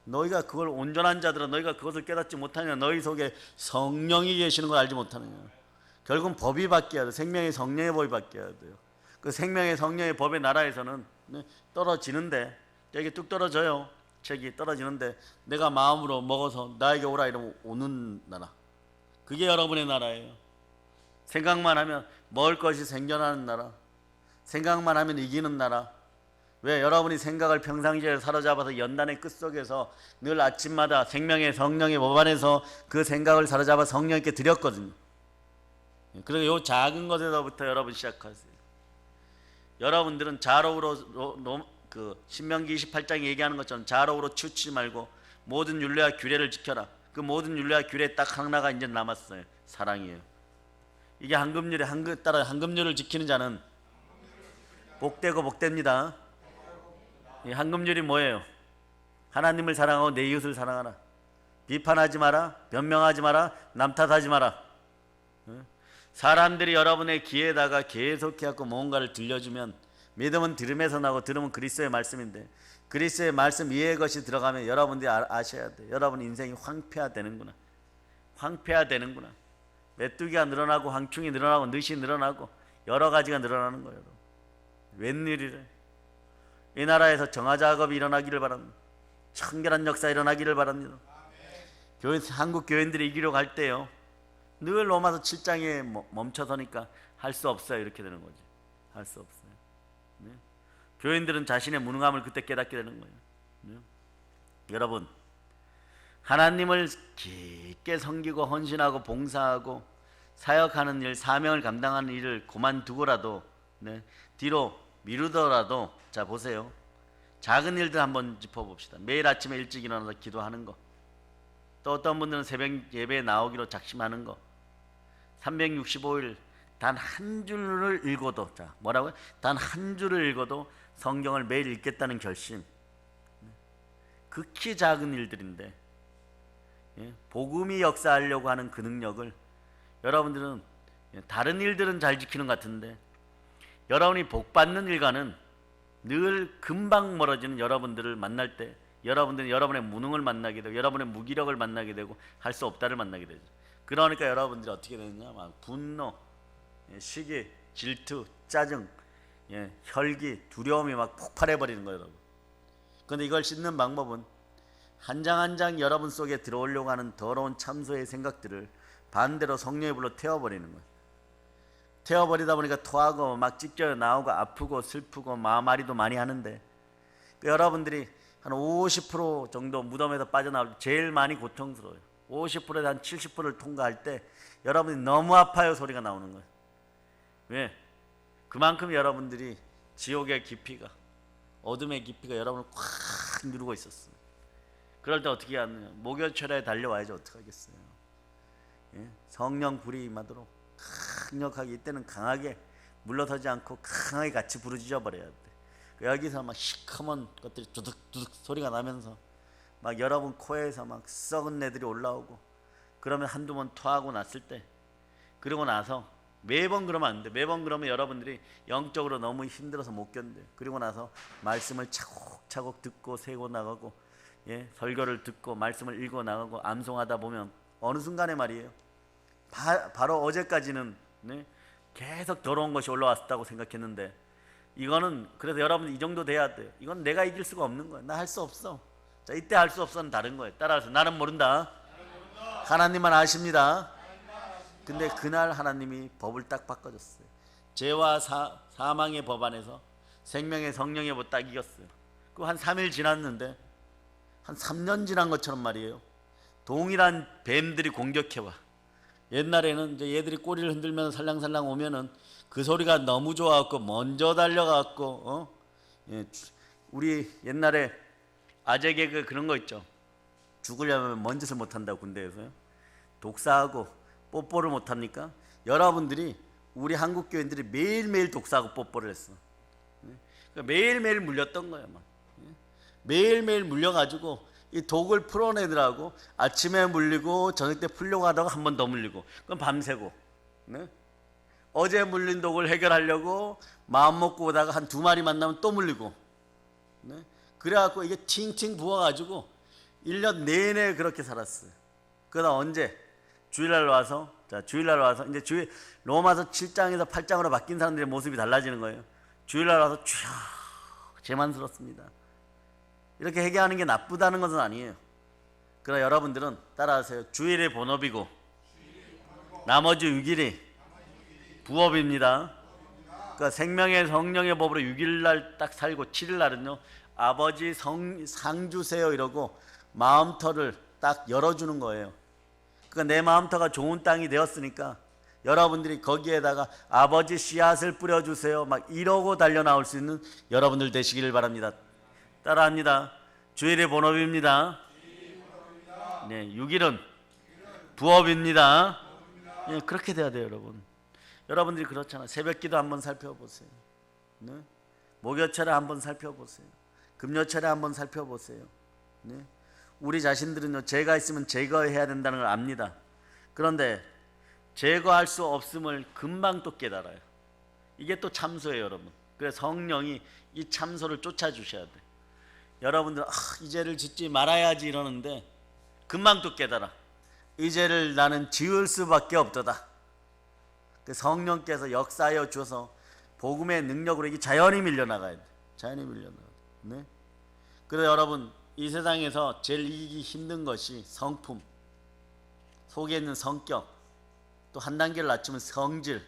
너희가 그걸, 온전한 자들아 너희가 그것을 깨닫지 못하느냐? 너희 속에 성령이 계시는 걸 알지 못하느냐? 결국은 법이 바뀌어야 돼요. 생명의 성령의 법이 바뀌어야 돼요. 그 생명의 성령의 법의 나라에서는 떨어지는데, 여기 뚝 떨어져요. 책이 떨어지는데 내가 마음으로 먹어서 나에게 오라 이러면 오는 나라. 그게 여러분의 나라예요. 생각만 하면 먹을 것이 생겨나는 나라. 생각만 하면 이기는 나라. 왜? 여러분이 생각을 평상시에 사로잡아서 연단의 끝속에서 늘 아침마다 생명의 성령의 법 안에서 그 생각을 사로잡아 성령께 드렸거든요. 그래서 이 작은 것에서부터 여러분 시작하세요. 여러분들은 자로우로 그 신명기 28장에 얘기하는 것처럼 자로우로 치우치지 말고 모든 율례와 규례를 지켜라. 그 모든 율례와 규례 딱 하나가 이제 남았어요. 사랑이에요. 이게 황금률을 지키는 자는 복되고 복됩니다. 이 황금률이 뭐예요? 하나님을 사랑하고 내 이웃을 사랑하라. 비판하지 마라. 변명하지 마라. 남 탓하지 마라. 사람들이 여러분의 귀에다가 계속해서 뭔가를 들려주면, 믿음은 들음에서 나고 들음은 그리스도의 말씀인데, 그리스도의 말씀 이해의 것이 들어가면 여러분들이 아셔야 돼요. 여러분 인생이 황폐화되는구나. 황폐화되는구나. 메뚜기가 늘어나고 황충이 늘어나고 늑이 늘어나고 여러 가지가 늘어나는 거예요. 웬일이래. 이 나라에서 정화작업이 일어나기를 바랍니다. 청결한 역사 일어나기를 바랍니다. 한국 교인들이 이기려고 할 때요, 늘 로마서 7장에 멈춰서니까 할 수 없어요. 이렇게 되는 거지. 할 수 없어요. 네? 교인들은 자신의 무능함을 그때 깨닫게 되는 거예요. 네? 여러분, 하나님을 깊게 섬기고 헌신하고 봉사하고 사역하는 일, 사명을 감당하는 일을 그만두고라도 뒤로 미루더라도, 자 보세요. 작은 일들 한번 짚어봅시다. 매일 아침에 일찍 일어나서 기도하는 거, 또 어떤 분들은 새벽 예배에 나오기로 작심하는 거, 365일 단 한 줄을 읽어도, 자 뭐라고요? 단 한 줄을 읽어도 성경을 매일 읽겠다는 결심. 극히 작은 일들인데 복음이 역사하려고 하는 그 능력을 여러분들은, 다른 일들은 잘 지키는 것 같은데 여러분이 복받는 일과는 늘 금방 멀어지는 여러분들을 만날 때 여러분들은 여러분의 무능을 만나게 되고 여러분의 무기력을 만나게 되고 할 수 없다를 만나게 되죠. 그러니까 여러분들이 어떻게 되느냐, 막 분노, 시기, 질투, 짜증, 혈기, 두려움이 막 폭발해 버리는 거예요, 여러분. 그런데 이걸 씻는 방법은 한 장 한 장 여러분 속에 들어오려고 하는 더러운 참소의 생각들을 반대로 성령의 불로 태워버리는 거예요. 태워버리다 보니까 토하고 막 찢겨 나오고 아프고 슬프고 마마리도 많이 하는데, 여러분들이 한 50% 정도 무덤에서 빠져나올 때 제일 많이 고통스러워요. 50%에서 한 70%를 통과할 때 여러분이 너무 아파요 소리가 나오는 거예요. 왜? 그만큼 여러분들이 지옥의 깊이가, 어둠의 깊이가 여러분을 꽉 누르고 있었어요. 그럴 때 어떻게 하느냐, 목요철에 달려와야지 어떡하겠어요. 성령 불이 임하도록 강력하게, 이때는 강하게 물러서지 않고 강하게 같이 부르짖어 버려야 돼. 여기서 막 시커먼 것들이 두둑두둑 소리가 나면서 막 여러분 코에서 막 썩은 애들이 올라오고, 그러면 한두 번 토하고 났을 때, 그러고 나서 매번 그러면 안 돼. 매번 그러면 여러분들이 영적으로 너무 힘들어서 못 견뎌요. 그리고 나서 말씀을 차곡차곡 듣고 세고 나가고, 설교를 듣고 말씀을 읽어 나가고 암송하다 보면 어느 순간에 말이에요, 바로 어제까지는 계속 더러운 것이 올라왔다고 생각했는데, 이거는, 그래서 여러분 이 정도 돼야 돼요. 이건 내가 이길 수가 없는 거야. 나 할 수 없어. 자, 이때 할 수 없어는 다른 거예요. 따라서 나는 모른다, 하나님만 아십니다. 근데 그날 하나님이 법을 딱 바꿔줬어요. 죄와 사망의 법 안에서 생명의 성령의 법 딱 이겼어요. 그 한 3일 지났는데 한 3년 지난 것처럼 말이에요, 동일한 뱀들이 공격해와. 옛날에는 이제 얘들이 꼬리를 흔들면서 살랑살랑 오면은 그 소리가 너무 좋아갖고 먼저 달려가갖고, 우리 옛날에 아재 개그 그런 거 있죠. 죽으려면 먼 짓을 못한다고, 군대에서요. 독사하고 뽀뽀를 못합니까? 여러분들이, 우리 한국 교인들이 매일매일 독사하고 뽀뽀를 했어. 그러니까 매일매일 물렸던 거예요. 막. 매일매일 물려가지고 이 독을 풀어내더라고. 아침에 물리고 저녁 때 풀려고 하다가 한 번 더 물리고, 그럼 밤새고, 어제 물린 독을 해결하려고 마음 먹고 오다가 한 2마리 만나면 또 물리고, 그래갖고 이게 팅팅 부어가지고 1년 내내 그렇게 살았어요. 그러다 언제 주일날 와서, 이제 로마서 7장에서 8장으로 바뀐 사람들의 모습이 달라지는 거예요. 주일날 와서 주여 죄만스럽습니다, 이렇게 회개하는 게 나쁘다는 것은 아니에요. 그러나 여러분들은 따라하세요. 주일이 본업이고 나머지 6일이 부업입니다. 그러니까 생명의 성령의 법으로 6일날 딱 살고 7일날은요 아버지 상 주세요 이러고 마음터를 딱 열어주는 거예요. 그러니까 내 마음터가 좋은 땅이 되었으니까 여러분들이 거기에다가 아버지 씨앗을 뿌려주세요 막 이러고 달려 나올 수 있는 여러분들 되시기를 바랍니다. 따라합니다. 주일이 본업입니다. 6일은 부업입니다. 그렇게 돼야 돼요, 여러분. 여러분들이 그렇잖아요. 새벽기도 한번 살펴보세요. 목요철에 한번 살펴보세요. 금요철에 한번 살펴보세요. 우리 자신들은요, 죄가 있으면 제거해야 된다는 걸 압니다. 그런데 제거할 수 없음을 금방 또 깨달아요. 이게 또 참소예요, 여러분. 그래서 성령이 이 참소를 쫓아주셔야 돼요. 여러분들 이 죄를 짓지 말아야지 이러는데 금방 또 깨달아. 이 죄를 나는 지을 수밖에 없도다. 그 성령께서 역사하여 주어서 복음의 능력으로 이게 자연히 밀려나가야 돼. 자연히 밀려나가야 돼. 그래서 여러분, 이 세상에서 제일 이기기 힘든 것이 성품, 속에 있는 성격, 또 한 단계를 낮추면 성질.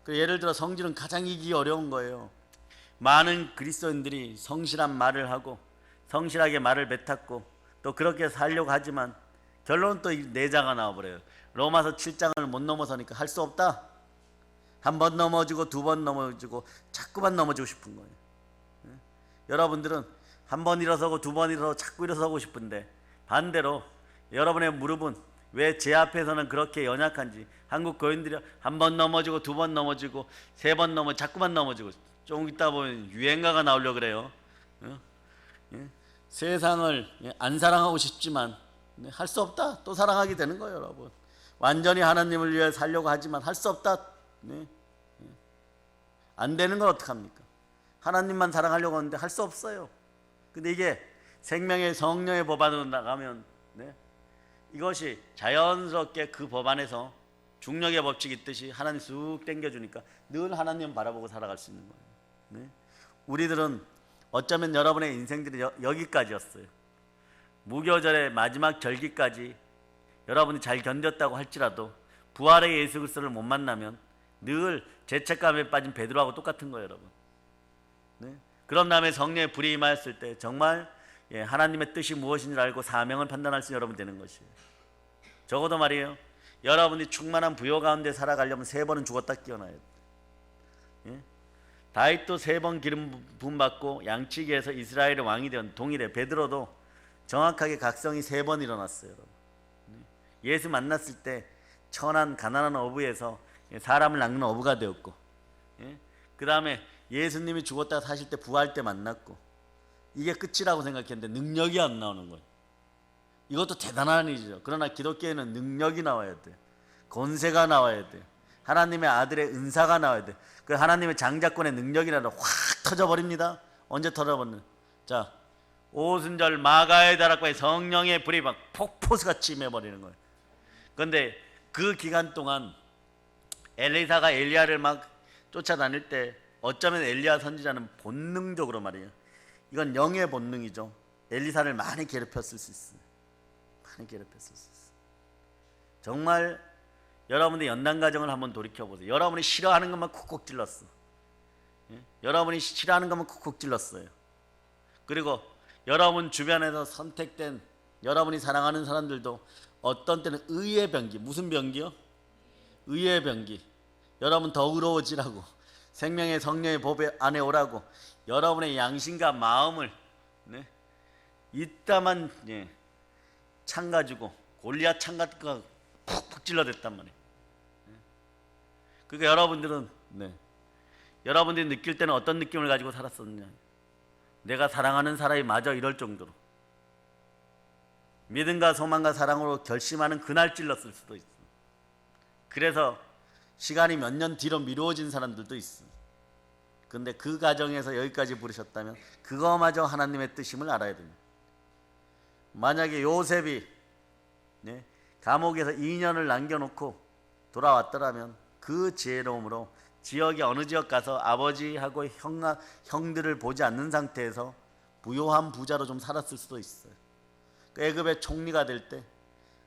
예를 들어 성질은 가장 이기기 어려운 거예요. 많은 그리스도인들이 성실한 말을 하고 성실하게 말을 뱉었고 또 그렇게 살려고 하지만 결론은 또 내자가 나와버려요. 로마서 7장을 못 넘어서니까 할 수 없다. 한 번 넘어지고 2번 넘어지고 자꾸만 넘어지고 싶은 거예요. 여러분들은 한 번 일어서고 2번 일어서고 자꾸 일어서고 싶은데, 반대로 여러분의 무릎은 왜 제 앞에서는 그렇게 연약한지, 한국 교인들이 한 번 넘어지고 2번 넘어지고 3번 넘어지고 자꾸만 넘어지고, 조금 있다 보면 유행가가 나오려고 그래요. 세상을 안 사랑하고 싶지만 할 수 없다. 또 사랑하게 되는 거예요, 여러분. 완전히 하나님을 위해 살려고 하지만 할 수 없다. 안 되는 건 어떡합니까? 하나님만 사랑하려고 하는데 할 수 없어요. 근데 이게 생명의 성령의 법 안으로 나가면 이것이 자연스럽게 그 법 안에서 중력의 법칙 있듯이 하나님 쑥 당겨주니까 늘 하나님 바라보고 살아갈 수 있는 거예요. 우리들은 어쩌면 여러분의 인생들이 여기까지였어요. 무교절의 마지막 절기까지 여러분이 잘 견뎠다고 할지라도 부활의 예수 그리스도를 못 만나면 늘 죄책감에 빠진 베드로하고 똑같은 거예요, 여러분. 그런 다음에 성령의 불이 임하였을 때 정말 하나님의 뜻이 무엇인지 알고 사명을 판단할 수 있는 여러분 되는 것이에요. 적어도 말이에요, 여러분이 충만한 부요 가운데 살아가려면 3번은 죽었다 깨어나야 돼요. 다윗도 3번 기름 부음 받고 양치기에서 이스라엘의 왕이 된 동일해. 베드로도 정확하게 각성이 3번 일어났어요, 여러분. 예수 만났을 때 천한 가난한 어부에서 사람을 낚는 어부가 되었고, 그 다음에 예수님이 죽었다가 사실 때 부활 때 만났고, 이게 끝이라고 생각했는데 능력이 안 나오는 거예요. 이것도 대단한 일이죠. 그러나 기독교에는 능력이 나와야 돼. 권세가 나와야 돼. 하나님의 아들의 은사가 나와야 돼. 그 하나님의 장자권의 능력이라도 확 터져버립니다. 언제 터져버리는? 자, 오순절 마가의 다락방에 성령의 불이 막 폭포수같이 임해버리는 거예요. 그런데 그 기간 동안 엘리사가 엘리야를 막 쫓아다닐 때 어쩌면 엘리야 선지자는 본능적으로 말이에요, 이건 영의 본능이죠, 엘리사를 많이 괴롭혔을 수 있어요. 많이 괴롭혔을 수 있어요. 정말 여러분의 연단 과정을 한번 돌이켜보세요. 여러분이 싫어하는 것만 콕콕 찔렀어. 여러분이 싫어하는 것만 콕콕 찔렀어요. 그리고 여러분 주변에서 선택된 여러분이 사랑하는 사람들도 어떤 때는 의의 병기, 무슨 병기요? 의의 병기. 여러분 더 의로워지라고, 생명의 성령의 법 안에 오라고 여러분의 양심과 마음을 이따만 창 가지고 골리앗 창 같은 거 푹푹 찔러댔단 말이에요. 그러니까 여러분들은 여러분들이 느낄 때는 어떤 느낌을 가지고 살았었느냐, 내가 사랑하는 사람이 마저 이럴 정도로 믿음과 소망과 사랑으로 결심하는 그날 찔렀을 수도 있어. 그래서 시간이 몇 년 뒤로 미루어진 사람들도 있어. 근데 그 과정에서 여기까지 부르셨다면 그거마저 하나님의 뜻임을 알아야 됩니다. 만약에 요셉이 감옥에서 2년을 남겨놓고 돌아왔더라면 그 지혜로움으로 지역이 어느 지역 가서 아버지하고 형들을 보지 않는 상태에서 부요한 부자로 좀 살았을 수도 있어요. 애굽의 총리가 될 때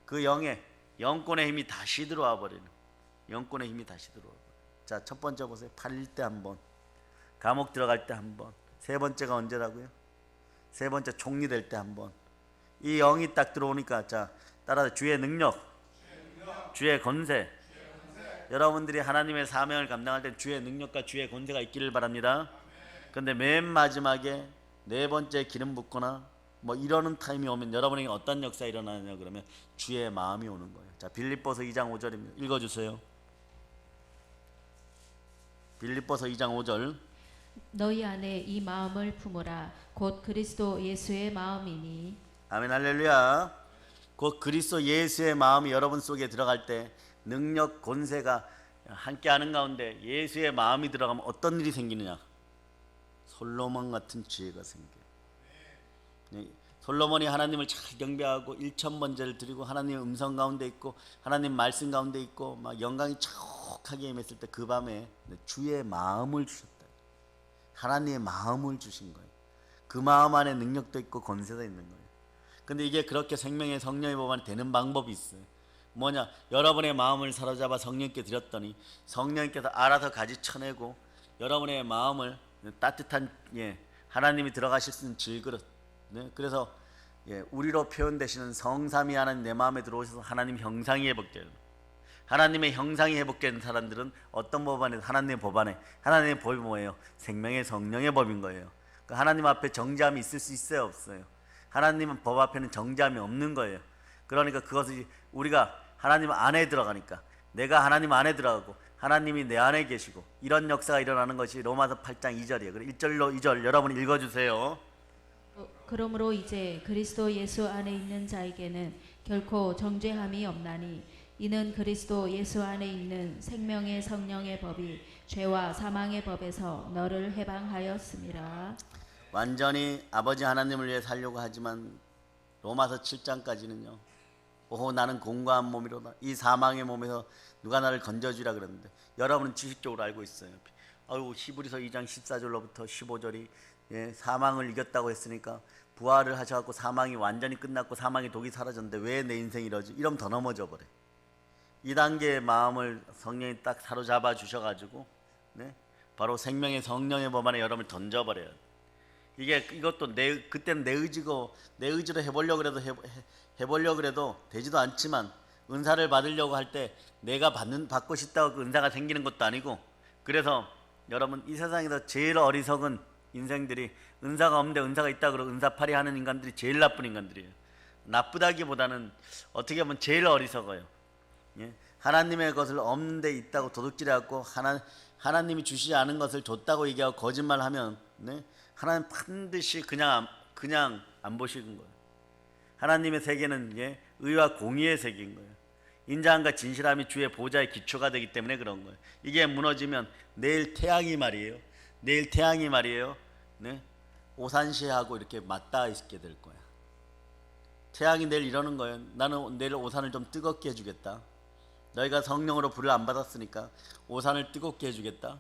그 영권의 힘이 다시 들어와 버리는, 영권의 힘이 다시 들어와 버려요. 자, 첫 번째 보세요. 팔릴 때 한 번, 감옥 들어갈 때 한 번, 세 번째가 언제라고요? 세 번째 총리 될 때 한 번. 이 영이 딱 들어오니까, 자, 따라서 주의 능력, 주의 권세. 여러분들이 하나님의 사명을 감당할 때 주의 능력과 주의 권세가 있기를 바랍니다. 그런데 맨 마지막에 네 번째 기름 붓거나 뭐 이러는 타임이 오면 여러분에게 어떤 역사가 일어나냐 그러면 주의 마음이 오는 거예요. 자, 빌립보서 2장 5절입니다. 읽어주세요. 빌립보서 2장 5절. 너희 안에 이 마음을 품으라. 곧 그리스도 예수의 마음이니. 아멘, 할렐루야. 곧 그리스도 예수의 마음이 여러분 속에 들어갈 때 능력, 권세가 함께하는 가운데 예수의 마음이 들어가면 어떤 일이 생기느냐? 솔로몬 같은 지혜가 생겨요. 솔로몬이 하나님을 잘 경배하고 1000번제를 드리고 하나님의 음성 가운데 있고 하나님 말씀 가운데 있고 막 영광이 촉하게 임했을 때 그 밤에 주의 마음을 주셨다. 하나님의 마음을 주신 거예요. 그 마음 안에 능력도 있고 권세도 있는 거예요. 근데 이게 그렇게 생명의 성령의 법 안에 되는 방법이 있어요. 뭐냐? 여러분의 마음을 사로잡아 성령께 드렸더니 성령께서 알아서 가지 쳐내고 여러분의 마음을 따뜻한 하나님이 들어가실 수 있는 질그릇. 그래서 우리로 표현되시는 성삼위 하나님 내 마음에 들어오셔서 하나님 형상이 회복돼요. 하나님의 형상이 회복되는 사람들은 어떤 법 안에? 하나님의 법 안에. 하나님의 법이 뭐예요? 생명의 성령의 법인 거예요. 그러니까 하나님 앞에 정죄함이 있을 수 있어요, 없어요? 하나님은 법 앞에는 정죄함이 없는 거예요. 그러니까 그것이 우리가 하나님 안에 들어가니까 내가 하나님 안에 들어가고 하나님이 내 안에 계시고 이런 역사가 일어나는 것이 로마서 8장 2절이에요. 1절로 2절 여러분이 읽어주세요. 그러므로 이제 그리스도 예수 안에 있는 자에게는 결코 정죄함이 없나니 이는 그리스도 예수 안에 있는 생명의 성령의 법이 죄와 사망의 법에서 너를 해방하였음이라. 완전히 아버지 하나님을 위해 살려고 하지만 로마서 7장까지는요. 오호 나는 공고한 몸이로다. 이 사망의 몸에서 누가 나를 건져주라 그랬는데 여러분은 지식적으로 알고 있어요. 아유 히브리서 2장 14절로부터 15절이 사망을 이겼다고 했으니까 부활을 하셔갖고 사망이 완전히 끝났고 사망의 독이 사라졌는데 왜 내 인생이 이러지? 이러면 더 넘어져 버려. 이 단계의 마음을 성령이 딱 사로잡아 주셔가지고 바로 생명의 성령의 범 안에 여러분을 던져버려요. 이것도 그때는 내 의지고 내 의지로 해보려고 그래도 되지도 않지만 은사를 받으려고 할 때 내가 받고 싶다고 그 은사가 생기는 것도 아니고, 그래서 여러분 이 세상에서 제일 어리석은 인생들이 은사가 없는데 은사가 있다 그러고 은사팔이 하는 인간들이 제일 나쁜 인간들이에요. 나쁘다기보다는 어떻게 보면 제일 어리석어요. 하나님의 것을 없는데 있다고 도둑질해갖고 하나님이 주시지 않은 것을 줬다고 얘기하고 거짓말하면 하나님 반드시 그냥 안 보시는 거예요. 하나님의 세계는 의와 공의의 세계인 거예요. 인자함과 진실함이 주의 보좌의 기초가 되기 때문에 그런 거예요. 이게 무너지면 내일 태양이 말이에요. 오산시하고 이렇게 맞닿아 있게 될 거야. 태양이 내일 이러는 거예요. 나는 내일 오산을 좀 뜨겁게 해주겠다. 너희가 성령으로 불을 안 받았으니까 오산을 뜨겁게 해주겠다.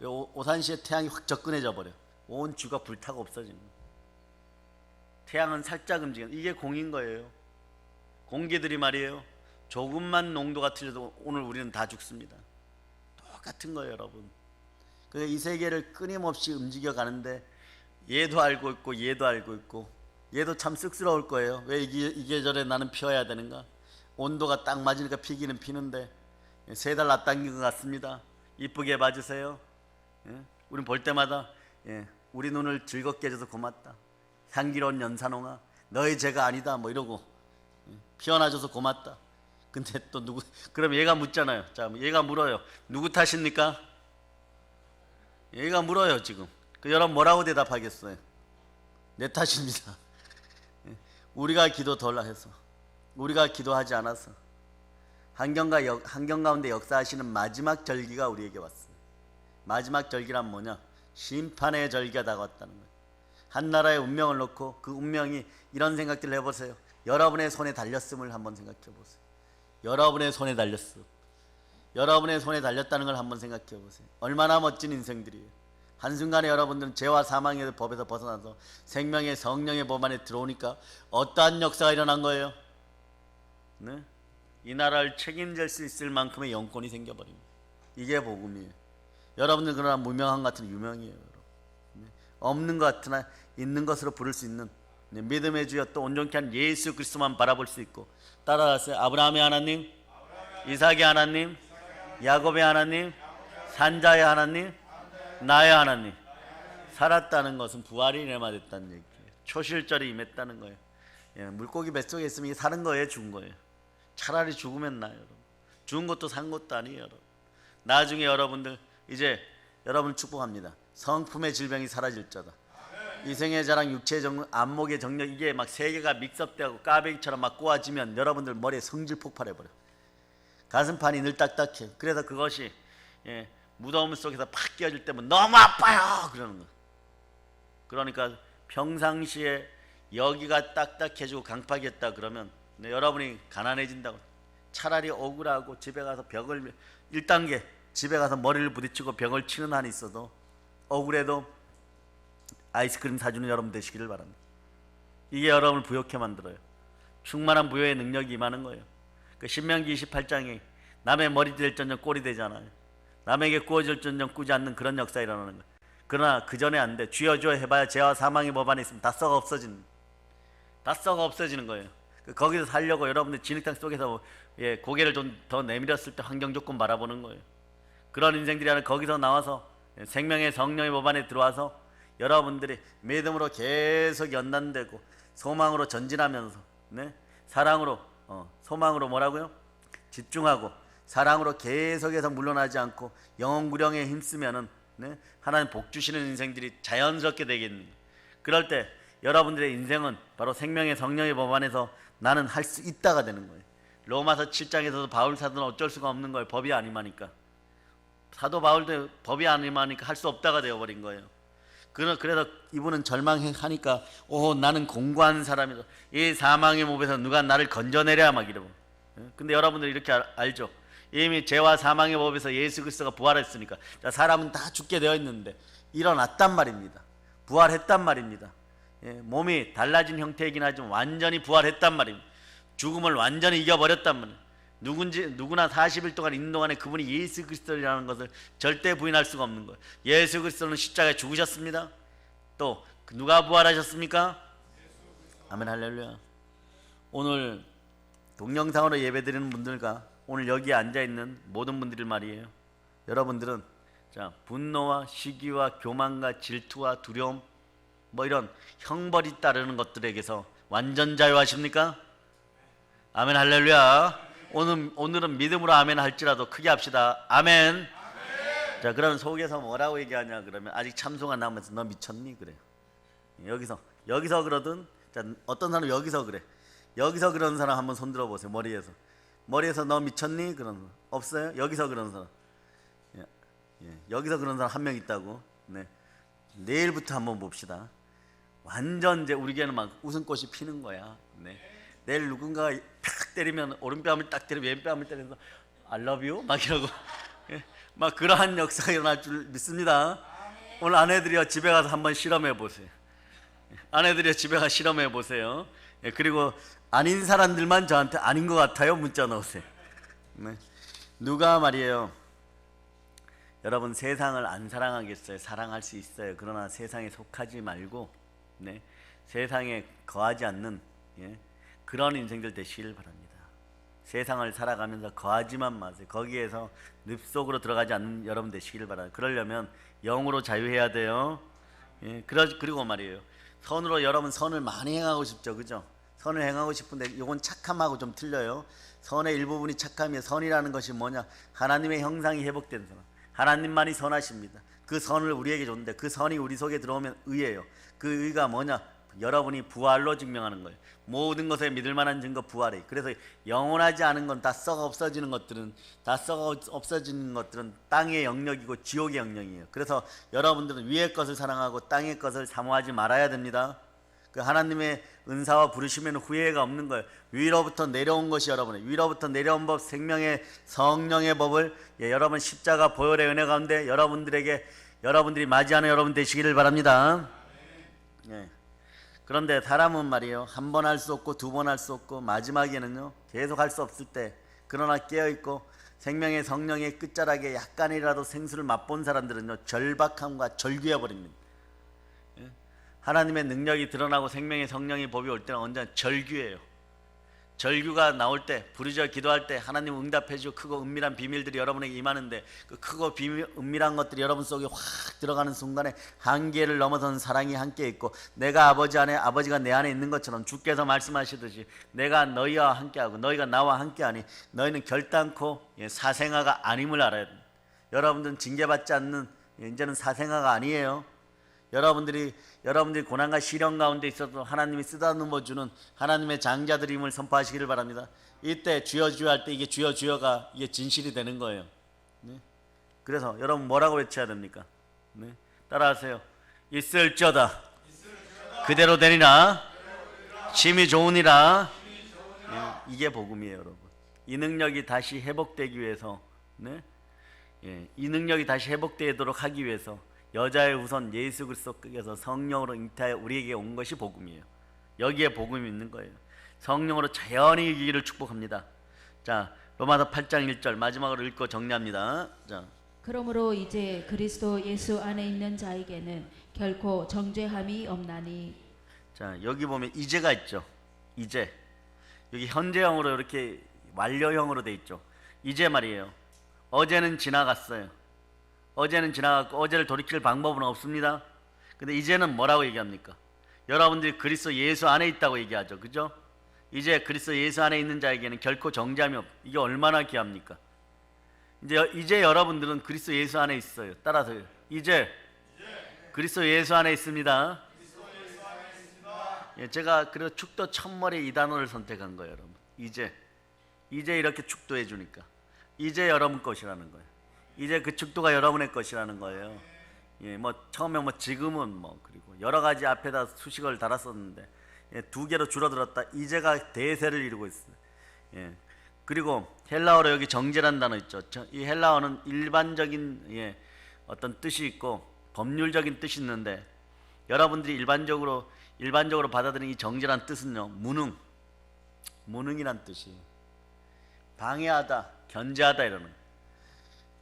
오산시에 태양이 확 접근해져 버려. 온 주가 불타고 없어지는 거예요. 태양은 살짝 움직이는, 이게 공인 거예요. 공기들이 말이에요. 조금만 농도가 틀려도 오늘 우리는 다 죽습니다. 똑같은 거예요, 여러분. 그래서 이 세계를 끊임없이 움직여 가는데 얘도 알고 있고 얘도 알고 있고 얘도 참 쑥스러울 거예요. 왜 이 계절에 나는 피어야 되는가? 온도가 딱 맞으니까 피기는 피는데 3달 앞당긴 것 같습니다. 이쁘게 봐주세요. 우린 볼 때마다 우리 눈을 즐겁게 해줘서 고맙다. 향기로운 연산홍아 너의 죄가 아니다 뭐 이러고 피어나줘서 고맙다. 근데 또 그럼 얘가 묻잖아요. 자, 얘가 물어요. 누구 탓입니까? 얘가 물어요 지금. 여러분 뭐라고 대답하겠어요? 내 탓입니다. 우리가 기도 덜 해서, 우리가 기도하지 않아서 환경 가운데 역사하시는 마지막 절기가 우리에게 왔어요. 마지막 절기란 뭐냐? 심판의 절기가 다가왔다는 거예요. 한 나라의 운명을 놓고 그 운명이 이런 생각들을 해보세요. 여러분의 손에 달렸음을 한번 생각해 보세요. 여러분의 손에 달렸음. 여러분의 손에 달렸다는 걸 한번 생각해 보세요. 얼마나 멋진 인생들이에요. 한순간에 여러분들은 죄와 사망의 법에서 벗어나서 생명의 성령의 법 안에 들어오니까 어떠한 역사가 일어난 거예요? 이 나라를 책임질 수 있을 만큼의 영권이 생겨버립니다. 이게 복음이에요. 여러분들 그러나 무명한 것 같은 유명이에요. 없는 것 같으나 있는 것으로 부를 수 있는 믿음의 주여 또 온전케 한 예수 그리스도만 바라볼 수 있고, 따라하세요. 아브라함의 하나님, 이삭의 하나님, 야곱의 하나님, 산자의 하나님, 나의 하나님. 살았다는 것은 부활이 임했다는 얘기예요. 초실절이 임했다는 거예요. 물고기 뱃속에 있으면 사는 거예요, 죽은 거예요? 차라리 죽으면 나요. 여러분. 죽은 것도 산 것도 아니에요. 여러분. 나중에 여러분들 이제 여러분 축복합니다. 성품의 질병이 사라질 자다. 이생의 자랑, 육체의 정력, 안목의 정력, 이게 막 세 개가 믹스업되고 까베기처럼 막 꼬아지면 여러분들 머리에 성질 폭발해버려. 가슴판이 늘 딱딱해. 그래서 그것이 무더움 속에서 팍 끼어질 때면 너무 아파요 그러는 거야. 그러니까 평상시에 여기가 딱딱해지고 강팍했다 그러면 여러분이 가난해진다고. 차라리 억울하고 집에 가서 벽을 1단계 집에 가서 머리를 부딪히고 벽을 치는 한이 있어도 억울해도 아이스크림 사주는 여러분 되시기를 바랍니다. 이게 여러분을 부욕해 만들어요. 충만한 부여의 능력이 임하는 거예요. 그 신명기 28장에 남의 머리 될전정 꼴이 되잖아요. 남에게 구워질전정 꾸지 않는 그런 역사 일어나는 거예요. 그러나 그 전에 안 돼. 주여 주여 해봐야 죄와 사망의 법 안에 있으면 다 썩어 없어지는 거예요. 거기서 살려고 여러분들 진흙탕 속에서 고개를 좀 더 내밀었을 때 환경 조건 바라보는 거예요. 그런 인생들이 하는 거기서 나와서 생명의 성령의 법 안에 들어와서 여러분들이 믿음으로 계속 연단되고 소망으로 전진하면서 사랑으로 소망으로 뭐라고요? 집중하고 사랑으로 계속해서 물러나지 않고 영혼구령에 힘쓰면은 하나님 복 주시는 인생들이 자연스럽게 되겠는 거예요. 그럴 때 여러분들의 인생은 바로 생명의 성령의 법 안에서 나는 할 수 있다가 되는 거예요. 로마서 7장에서도 바울 사도는 어쩔 수가 없는 거예요. 법이 아니마니까. 사도 바울도 법이 아니마니까 할 수 없다가 되어버린 거예요. 그래서 이분은 절망하니까 나는 공고한 사람이다. 이 사망의 몸에서 누가 나를 건져내랴 막 이러고. 근데 여러분들 이렇게 알죠? 이미 죄와 사망의 법에서 예수 그리스도가 부활했으니까 자, 사람은 다 죽게 되어 있는데 일어났단 말입니다. 부활했단 말입니다. 몸이 달라진 형태이긴 하지만 완전히 부활했단 말입니다. 죽음을 완전히 이겨버렸단 말입니다. 누구나 40일 동안 있는 동안에 그분이 예수 그리스도라는 것을 절대 부인할 수가 없는 거예요. 예수 그리스도는 십자가에 죽으셨습니다. 또 누가 부활하셨습니까? 아멘 할렐루야. 오늘 동영상으로 예배드리는 분들과 오늘 여기에 앉아있는 모든 분들이 말이에요. 여러분들은 자, 분노와 시기와 교만과 질투와 두려움 뭐 이런 형벌이 따르는 것들에게서 완전 자유하십니까? 아멘 할렐루야. 오늘은 믿음으로 아멘 할지라도 크게 합시다. 아멘. 자, 그러면 속에서 뭐라고 얘기하냐 그러면 아직 참소가 나오면서 너 미쳤니? 그래요. 여기서 그러든 자, 어떤 사람은 여기서 그래. 여기서 그러는 사람 한번 손 들어보세요. 머리에서 너 미쳤니? 그런 사람 없어요? 여기서 그러는 사람. 여기서 그런 사람 한 명 있다고. 네. 내일부터 한번 봅시다. 완전 이제 우리에게는 막 웃음꽃이 피는 거야. 네. 내일 누군가가 탁 때리면 오른뺨을 딱 때리면 왼뺨을 때려서 I love you 막 이러고 막 그러한 역사가 일어날 줄 믿습니다. 오늘 아내들이요 집에 가서 한번 실험해 보세요. 아내들이요 집에 가서 실험해 보세요. 그리고 아닌 사람들만 저한테 아닌 것 같아요 문자 넣으세요. 네. 누가 말이에요. 여러분 세상을 안 사랑하겠어요? 사랑할 수 있어요. 그러나 세상에 속하지 말고 네. 세상에 거하지 않는 그런 인생들 되시길 바랍니다. 세상을 살아가면서 거하지만 마세요. 거기에서 늪속으로 들어가지 않는 여러분 되시길 바랍니다. 그러려면 영으로 자유해야 돼요. 그리고 말이에요. 선으로 여러분 선을 많이 행하고 싶죠, 그죠? 선을 행하고 싶은데 이건 착함하고 좀 틀려요. 선의 일부분이 착함이에요. 선이라는 것이 뭐냐? 하나님의 형상이 회복된 사람. 하나님만이 선하십니다. 그 선을 우리에게 줬는데 그 선이 우리 속에 들어오면 의예요. 그 의가 뭐냐? 여러분이 부활로 증명하는 거예요. 모든 것에 믿을 만한 증거 부활이에요. 그래서 영원하지 않은 건 다 썩어 없어지는 것들은 땅의 영역이고 지옥의 영역이에요. 그래서 여러분들은 위의 것을 사랑하고 땅의 것을 사모하지 말아야 됩니다. 그 하나님의 은사와 부르시면 후회가 없는 거예요. 위로부터 내려온 것이 여러분의 위로부터 내려온 법 생명의 성령의 법을 여러분 십자가 보혈의 은혜 가운데 여러분들이 맞이하는 여러분 되시기를 바랍니다. 그런데 사람은 말이에요. 한 번 할 수 없고 두 번 할 수 없고 마지막에는요. 계속 할 수 없을 때 그러나 깨어있고 생명의 성령의 끝자락에 약간이라도 생수를 맛본 사람들은요. 절박함과 절규해버립니다. 하나님의 능력이 드러나고 생명의 성령의 법이 올 때는 언제나 절규예요. 절규가 나올 때 부르짖어 기도할 때 하나님 응답해 주고 크고 은밀한 비밀들이 여러분에게 임하는데 그 크고 은밀한 것들이 여러분 속에 확 들어가는 순간에 한계를 넘어선 사랑이 함께 있고 내가 아버지 안에 아버지가 내 안에 있는 것처럼 주께서 말씀하시듯이 내가 너희와 함께하고 너희가 나와 함께하니 너희는 결단코 사생아가 아님을 알아야 됩니다. 여러분들은 징계받지 않는 이제는 사생아가 아니에요. 여러분들이 고난과 시련 가운데 있어도 하나님이 쓰다듬어 주는 하나님의 장자들임을 선포하시기를 바랍니다. 이때 주여 주여 할 때 이게 주여 주여가 이게 진실이 되는 거예요. 네? 그래서 여러분 뭐라고 외쳐야 됩니까? 네? 따라하세요. 있을지어다 그대로 되리라 심히 좋으니라. 네? 이게 복음이에요, 여러분. 이 능력이 다시 회복되기 위해서 이 능력이 다시 회복되도록 하기 위해서 여자의 후손 예수 그리스도께서 성령으로 잉태하여 우리에게 온 것이 복음이에요. 여기에 복음이 있는 거예요. 성령으로 자연히 이기기를 축복합니다. 자, 로마서 8장 1절 마지막으로 읽고 정리합니다. 자, 그러므로 이제 그리스도 예수 안에 있는 자에게는 결코 정죄함이 없나니. 자, 여기 보면 이제가 있죠. 이제 여기 현재형으로 이렇게 완료형으로 돼 있죠. 이제 말이에요. 어제는 지나갔어요. 어제는 지나갔고 어제를 돌이킬 방법은 없습니다. 근데 이제는 뭐라고 얘기합니까? 여러분들이 그리스도 예수 안에 있다고 얘기하죠. 그죠? 이제 그리스도 예수 안에 있는 자에게는 결코 정죄함이 없. 이게 얼마나 귀합니까? 이제 여러분들은 그리스도 예수 안에 있어요. 따라서요. 이제 그리스도 예수 안에 있습니다. 제가 그래서 축도 첫머리 이 단어를 선택한 거예요, 여러분. 이제 이렇게 축도해 주니까 이제 여러분 것이라는 거예요. 이제 그 축도가 여러분의 것이라는 거예요. 예, 뭐 처음에 뭐 지금은 뭐 그리고 여러 가지 앞에다 수식어를 달았었는데 예, 두 개로 줄어들었다. 이제가 대세를 이루고 있어요. 예. 그리고 헬라어로 여기 정죄란 단어 있죠. 이 헬라어는 일반적인 예, 어떤 뜻이 있고 법률적인 뜻이 있는데 여러분들이 일반적으로 받아들이는 이 정죄란 뜻은요, 무능이란 뜻이에요. 방해하다, 견제하다 이러는 거예요.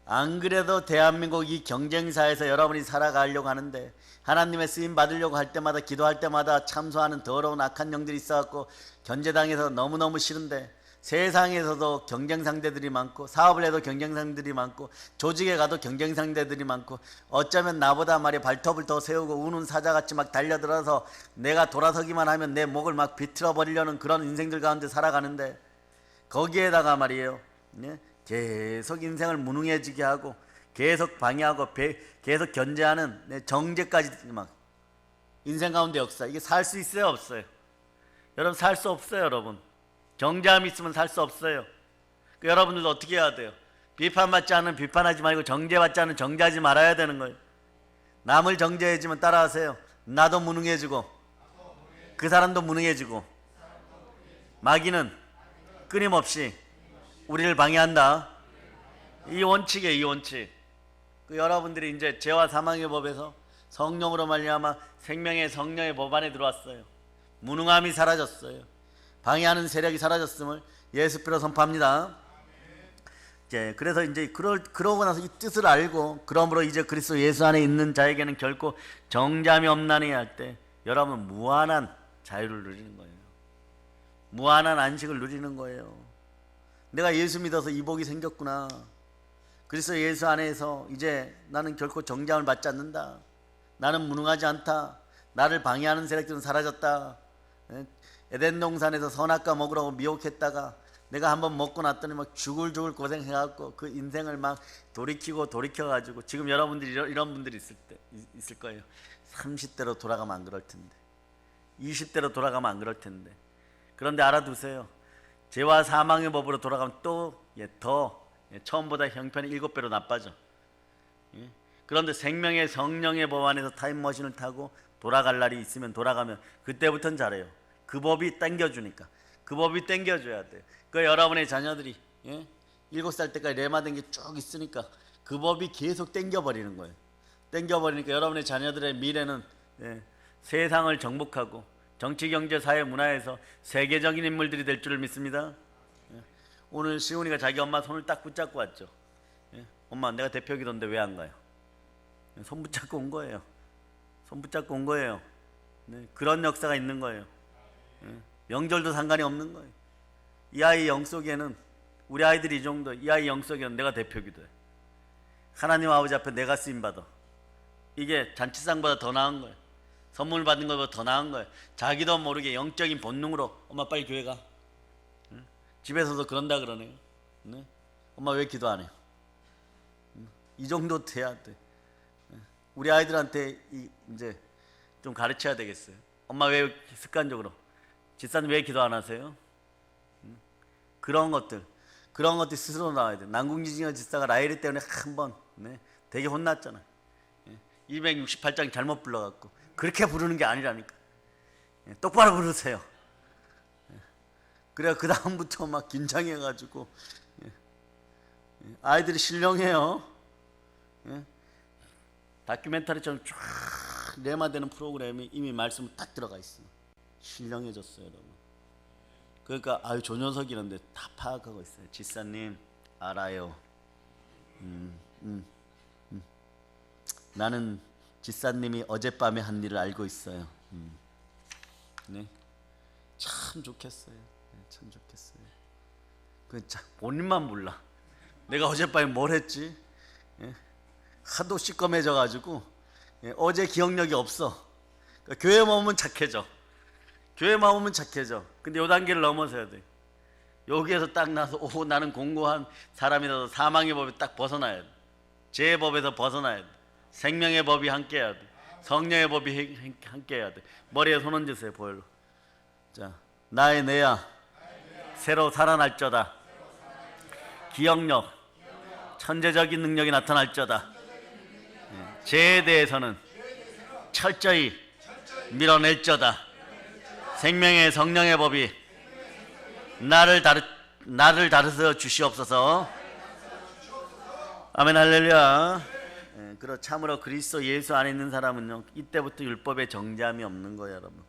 안 그래도 대한민국 이 경쟁사에서 여러분이 살아가려고 하는데 하나님의 쓰임 받으려고 할 때마다 기도할 때마다 참소하는 더러운 악한 영들이 있어갖고 견제당해서 너무너무 싫은데 세상에서도 경쟁 상대들이 많고 사업을 해도 경쟁 상대들이 많고 조직에 가도 경쟁 상대들이 많고 어쩌면 나보다 말이 발톱을 더 세우고 우는 사자같이 막 달려들어서 내가 돌아서기만 하면 내 목을 막 비틀어 버리려는 그런 인생들 가운데 살아가는데 거기에다가 말이에요, 예? 계속 인생을 무능해지게 하고 계속 방해하고 계속 견제하는 정죄까지 막 인생 가운데 역사. 이게 살 수 있어요, 없어요? 여러분 살 수 없어요. 여러분 정죄함이 있으면 살 수 없어요. 여러분들도 어떻게 해야 돼요? 비판받지 않으면 비판하지 말고 정죄받지 않으면 정죄하지 말아야 되는 거예요. 남을 정죄해주면 따라하세요. 나도 무능해지고 그 사람도 무능해지고 마귀는 끊임없이 우리를 방해한다. 이 원칙이에요, 이 원칙. 여러분들이 이제 죄와 사망의 법에서 성령으로 말미암아 생명의 성령의 법 안에 들어왔어요. 무능함이 사라졌어요. 방해하는 세력이 사라졌음을 예수께로 선포합니다. 이제 그래서 이제 그러고 나서 이 뜻을 알고 그러므로 이제 그리스도 예수 안에 있는 자에게는 결코 정죄함이 없나니 할 때 여러분 무한한 자유를 누리는 거예요. 무한한 안식을 누리는 거예요. 내가 예수 믿어서 이 복이 생겼구나. 그리스도 예수 안에서 이제 나는 결코 정죄함을 받지 않는다. 나는 무능하지 않다. 나를 방해하는 세력들은 사라졌다. 에덴 동산에서 선악과 먹으라고 미혹했다가 내가 한번 먹고 났더니 막 죽을 고생해갖고 그 인생을 막 돌이켜가지고 지금 여러분들이 이런 분들이 있을 거예요. 30대로 돌아가면 안 그럴 텐데 20대로 돌아가면 안 그럴 텐데 그런데 알아두세요. 죄와 사망의 법으로 돌아가면 또 더 처음보다 형편이 7배로 나빠져. 그런데 생명의 성령의 법 안에서 타임머신을 타고 돌아갈 날이 있으면 돌아가면 그때부터는 잘해요. 그 법이 땡겨주니까. 그 법이 땡겨줘야 돼요. 그 여러분의 자녀들이 7살 때까지 레마된 게 쭉 있으니까 그 법이 계속 땡겨버리는 거예요. 땡겨버리니까 여러분의 자녀들의 미래는 세상을 정복하고 정치, 경제, 사회, 문화에서 세계적인 인물들이 될 줄을 믿습니다. 오늘 시훈이가 자기 엄마 손을 딱 붙잡고 왔죠. 엄마 내가 대표기도인데 왜 안 가요? 손 붙잡고 온 거예요. 손 붙잡고 온 거예요. 그런 역사가 있는 거예요. 명절도 상관이 없는 거예요. 이 아이 영 속에는 우리 아이들이 이 정도, 이 아이 영 속에는 내가 대표기도해. 하나님 아버지 앞에 내가 쓰임받아. 이게 잔치상보다 더 나은 거예요. 선물 받는 것보다 더 나은 거예요. 자기도 모르게 영적인 본능으로 엄마 빨리 교회 가. 집에서도 그런다 그러네요. 엄마 왜 기도 안 해요? 이 정도 돼야 돼. 우리 아이들한테 이제 좀 가르쳐야 되겠어요. 엄마 왜 습관적으로 집사님 왜 기도 안 하세요? 그런 것들 스스로 나와야 돼. 남궁지징어 집사가 라헬이 때문에 한번 되게 혼났잖아. 268장 잘못 불러갖고 그렇게 부르는 게 아니라니까. 똑바로 부르세요. 그래야 그 다음부터 막 긴장해가지고 아이들이 신령해요. 다큐멘터리처럼 쫙 레마되는 프로그램이 이미 말씀이 딱 들어가 있어요. 신령해졌어요, 여러분. 그러니까 아유 저 녀석 이런데 다 파악하고 있어요. 지사님 알아요. 나는 지사님이 어젯밤에 한 일을 알고 있어요. 네, 참 좋겠어요. 참 좋겠어요. 본인만 몰라. 내가 어젯밤에 뭘 했지? 하도 시꺼매져가지고 어제 기억력이 없어. 그러니까 교회만 오면 착해져. 교회만 오면 착해져. 근데 요 단계를 넘어서야 돼. 여기에서 딱 나서 나는 공고한 사람이라도 사망의 법에 딱 벗어나야 돼. 죄의 법에서 벗어나야 돼. 생명의 법이 함께해야 돼. 성령의 법이 함께해야 돼. 머리에 손 얹으세요. 보혈로. 자, 나의 뇌야 새로 살아날저다. 기억력 천재적인 능력이 나타날저다. 죄에 대해서는 철저히 밀어낼저다. 생명의 성령의 법이 나를 다루서 주시옵소서. 아멘 할렐루야. 그러 참으로 그리스도 예수 안에 있는 사람은요, 이때부터 율법의 정죄함이 없는 거예요, 여러분.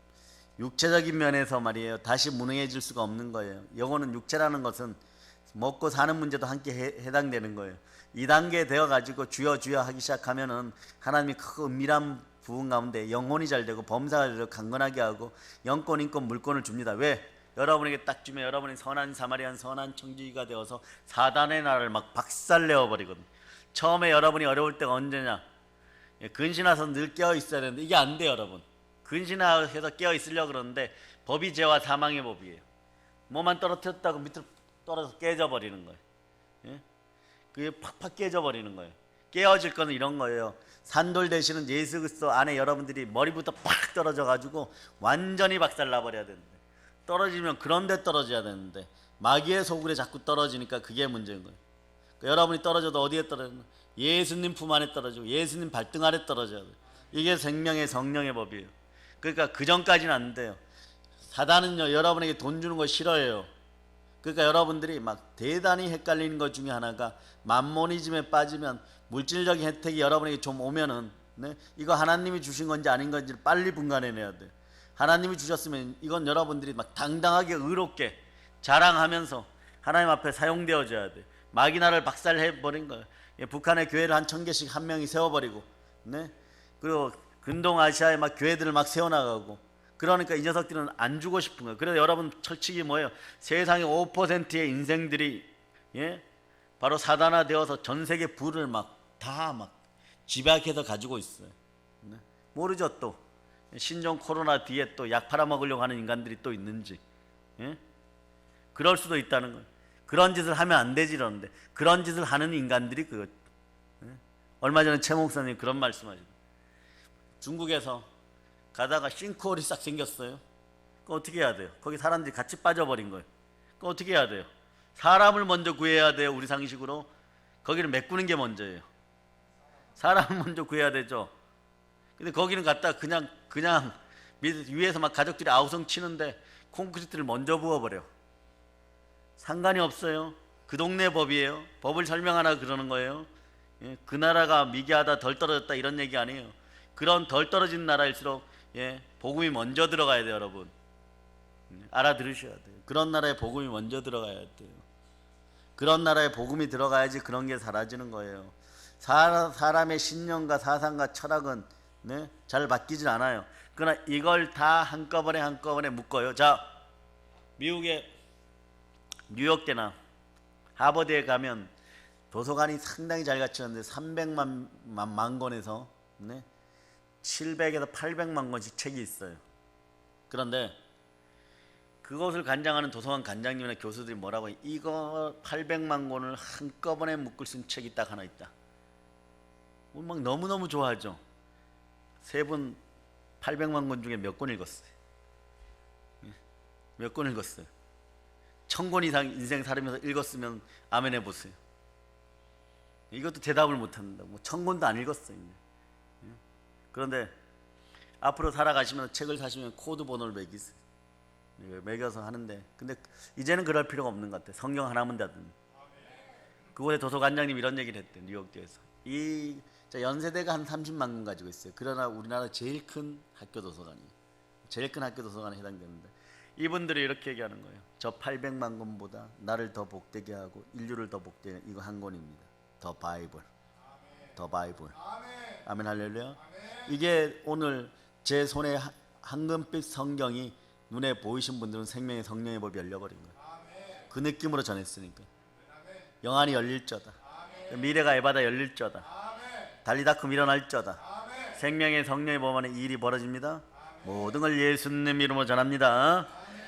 육체적인 면에서 말이에요, 다시 무능해질 수가 없는 거예요. 영혼은, 육체라는 것은 먹고 사는 문제도 함께 해당되는 거예요. 이 단계 되어 가지고 주여 주여 하기 시작하면은 하나님이 그 은밀한 부분 가운데 영혼이 잘 되고 범사가 되고 강건하게 하고 영권, 인권, 물권을 줍니다. 왜? 여러분에게 딱 주면 여러분이 선한 사마리안, 선한 청지기가 되어서 사단의 나라를 막 박살내어 버리거든. 처음에 여러분이 어려울 때가 언제냐? 근신해서 늘 깨어 있어야 되는데 이게 안 돼요, 여러분. 근신해서 깨어 있으려고 그러는데 법이 죄와 사망의 법이에요. 뭐만 떨어뜨렸다고 밑으로 떨어져서 깨져 버리는 거예요. 예? 그게 팍팍 깨져 버리는 거예요. 깨어질 거는 이런 거예요. 산돌 되시는 예수 그리스도 안에 여러분들이 머리부터 팍 떨어져 가지고 완전히 박살나 버려야 되는데, 떨어지면 그런 데 떨어져야 되는데 마귀의 소굴에 자꾸 떨어지니까 그게 문제인 거예요. 그러니까 여러분이 떨어져도 어디에 떨어지나? 예수님 품 안에 떨어지고 예수님 발등 아래 떨어져야 돼요. 이게 생명의 성령의 법이에요. 그러니까 그 전까지는 안 돼요. 사단은요, 여러분에게 돈 주는 거 싫어해요. 그러니까 여러분들이 막 대단히 헷갈리는 것 중에 하나가, 만모니즘에 빠지면 물질적인 혜택이 여러분에게 좀 오면은, 네? 이거 하나님이 주신 건지 아닌 건지를 빨리 분간해내야 돼요. 하나님이 주셨으면 이건 여러분들이 막 당당하게 의롭게 자랑하면서 하나님 앞에 사용되어져야 돼요. 마귀나를 박살해버린 거예요. 북한의 교회를 한 1000개씩 한 명이 세워버리고, 네? 그리고 근동아시아에 막 교회들을 막 세워나가고, 그러니까 이 녀석들은 안 주고 싶은 거예요. 그래서 여러분 철칙이 뭐예요? 세상의 5%의 인생들이, 예? 바로 사단화되어서 전 세계 부를 막 다 막 집약해서 가지고 있어요. 네? 모르죠. 또 신종 코로나 뒤에 또 약 팔아먹으려고 하는 인간들이 또 있는지. 예? 그럴 수도 있다는 거예요. 그런 짓을 하면 안 되지 이러는데 그런 짓을 하는 인간들이 예? 얼마 전에 최 목사님 그런 말씀하셨어요. 중국에서 가다가 싱크홀이 싹 생겼어요. 그거 어떻게 해야 돼요? 거기 사람들이 같이 빠져버린 거예요. 그거 어떻게 해야 돼요? 사람을 먼저 구해야 돼요. 우리 상식으로 거기를 메꾸는 게 먼저예요. 사람을 먼저 구해야 되죠. 근데 거기는 갔다 그냥 위에서 막 가족들이 아우성 치는데 콘크리트를 먼저 부어버려. 상관이 없어요. 그 동네 법이에요. 법을 설명하나 그러는 거예요. 예, 그 나라가 미개하다 덜 떨어졌다 이런 얘기 아니에요. 그런 덜 떨어진 나라일수록, 예, 복음이 먼저 들어가야 돼요, 여러분. 알아들으셔야 돼요. 그런 나라에 복음이 먼저 들어가야 돼요. 그런 나라에 복음이 들어가야지 그런 게 사라지는 거예요. 사람의 신념과 사상과 철학은, 네, 잘 바뀌질 않아요. 그러나 이걸 다 한꺼번에 묶어요. 자, 미국의 뉴욕대나 하버드에 가면 도서관이 상당히 잘 갖추는데 300만 권에서, 네, 700에서 800만 권씩 책이 있어요. 그런데 그것을 관장하는 도서관 관장님이나 교수들이 뭐라고 해요? 이거 800만 권을 한꺼번에 묶을 수 있는 책이 딱 하나 있다. 막 너무너무 좋아하죠. 세 분 800만 권 중에 몇 권 읽었어요? 몇 권 읽었어요? 1000권 이상 인생 살면서 읽었으면 아멘 해보세요. 이것도 대답을 못한다. 뭐 1000권도 안 읽었어요. 그런데 앞으로 살아가시면 책을 사시면 코드 번호를 매기세요. 매겨서 하는데, 근데 이제는 그럴 필요가 없는 것 같아요. 성경 하나만 닫으면. 그곳에 도서관장님이 이런 얘기를 했대요. 뉴욕대에서. 연세대가 한 30만 권 가지고 있어요. 그러나 우리나라 제일 큰 학교 도서관이에요. 제일 큰 학교 도서관에 해당되는데 이분들이 이렇게 얘기하는 거예요. 저 800만 권보다 나를 더 복되게 하고 인류를 더 복되게 하는 이거 한 권입니다. 더 바이블. 더 바이블. 아멘 할렐루야. 이게 오늘 제 손에 황금빛 성경이 눈에 보이신 분들은 생명의 성령의 법이 열려버린 거예요. 그 느낌으로 전했으니까. 영안이 열릴저다. 미래가 에바다 열릴저다. 달리다큼 일어날저다. 생명의 성령의 법 안에 이 일이 벌어집니다. 모든 걸 예수님 이름으로 전합니다.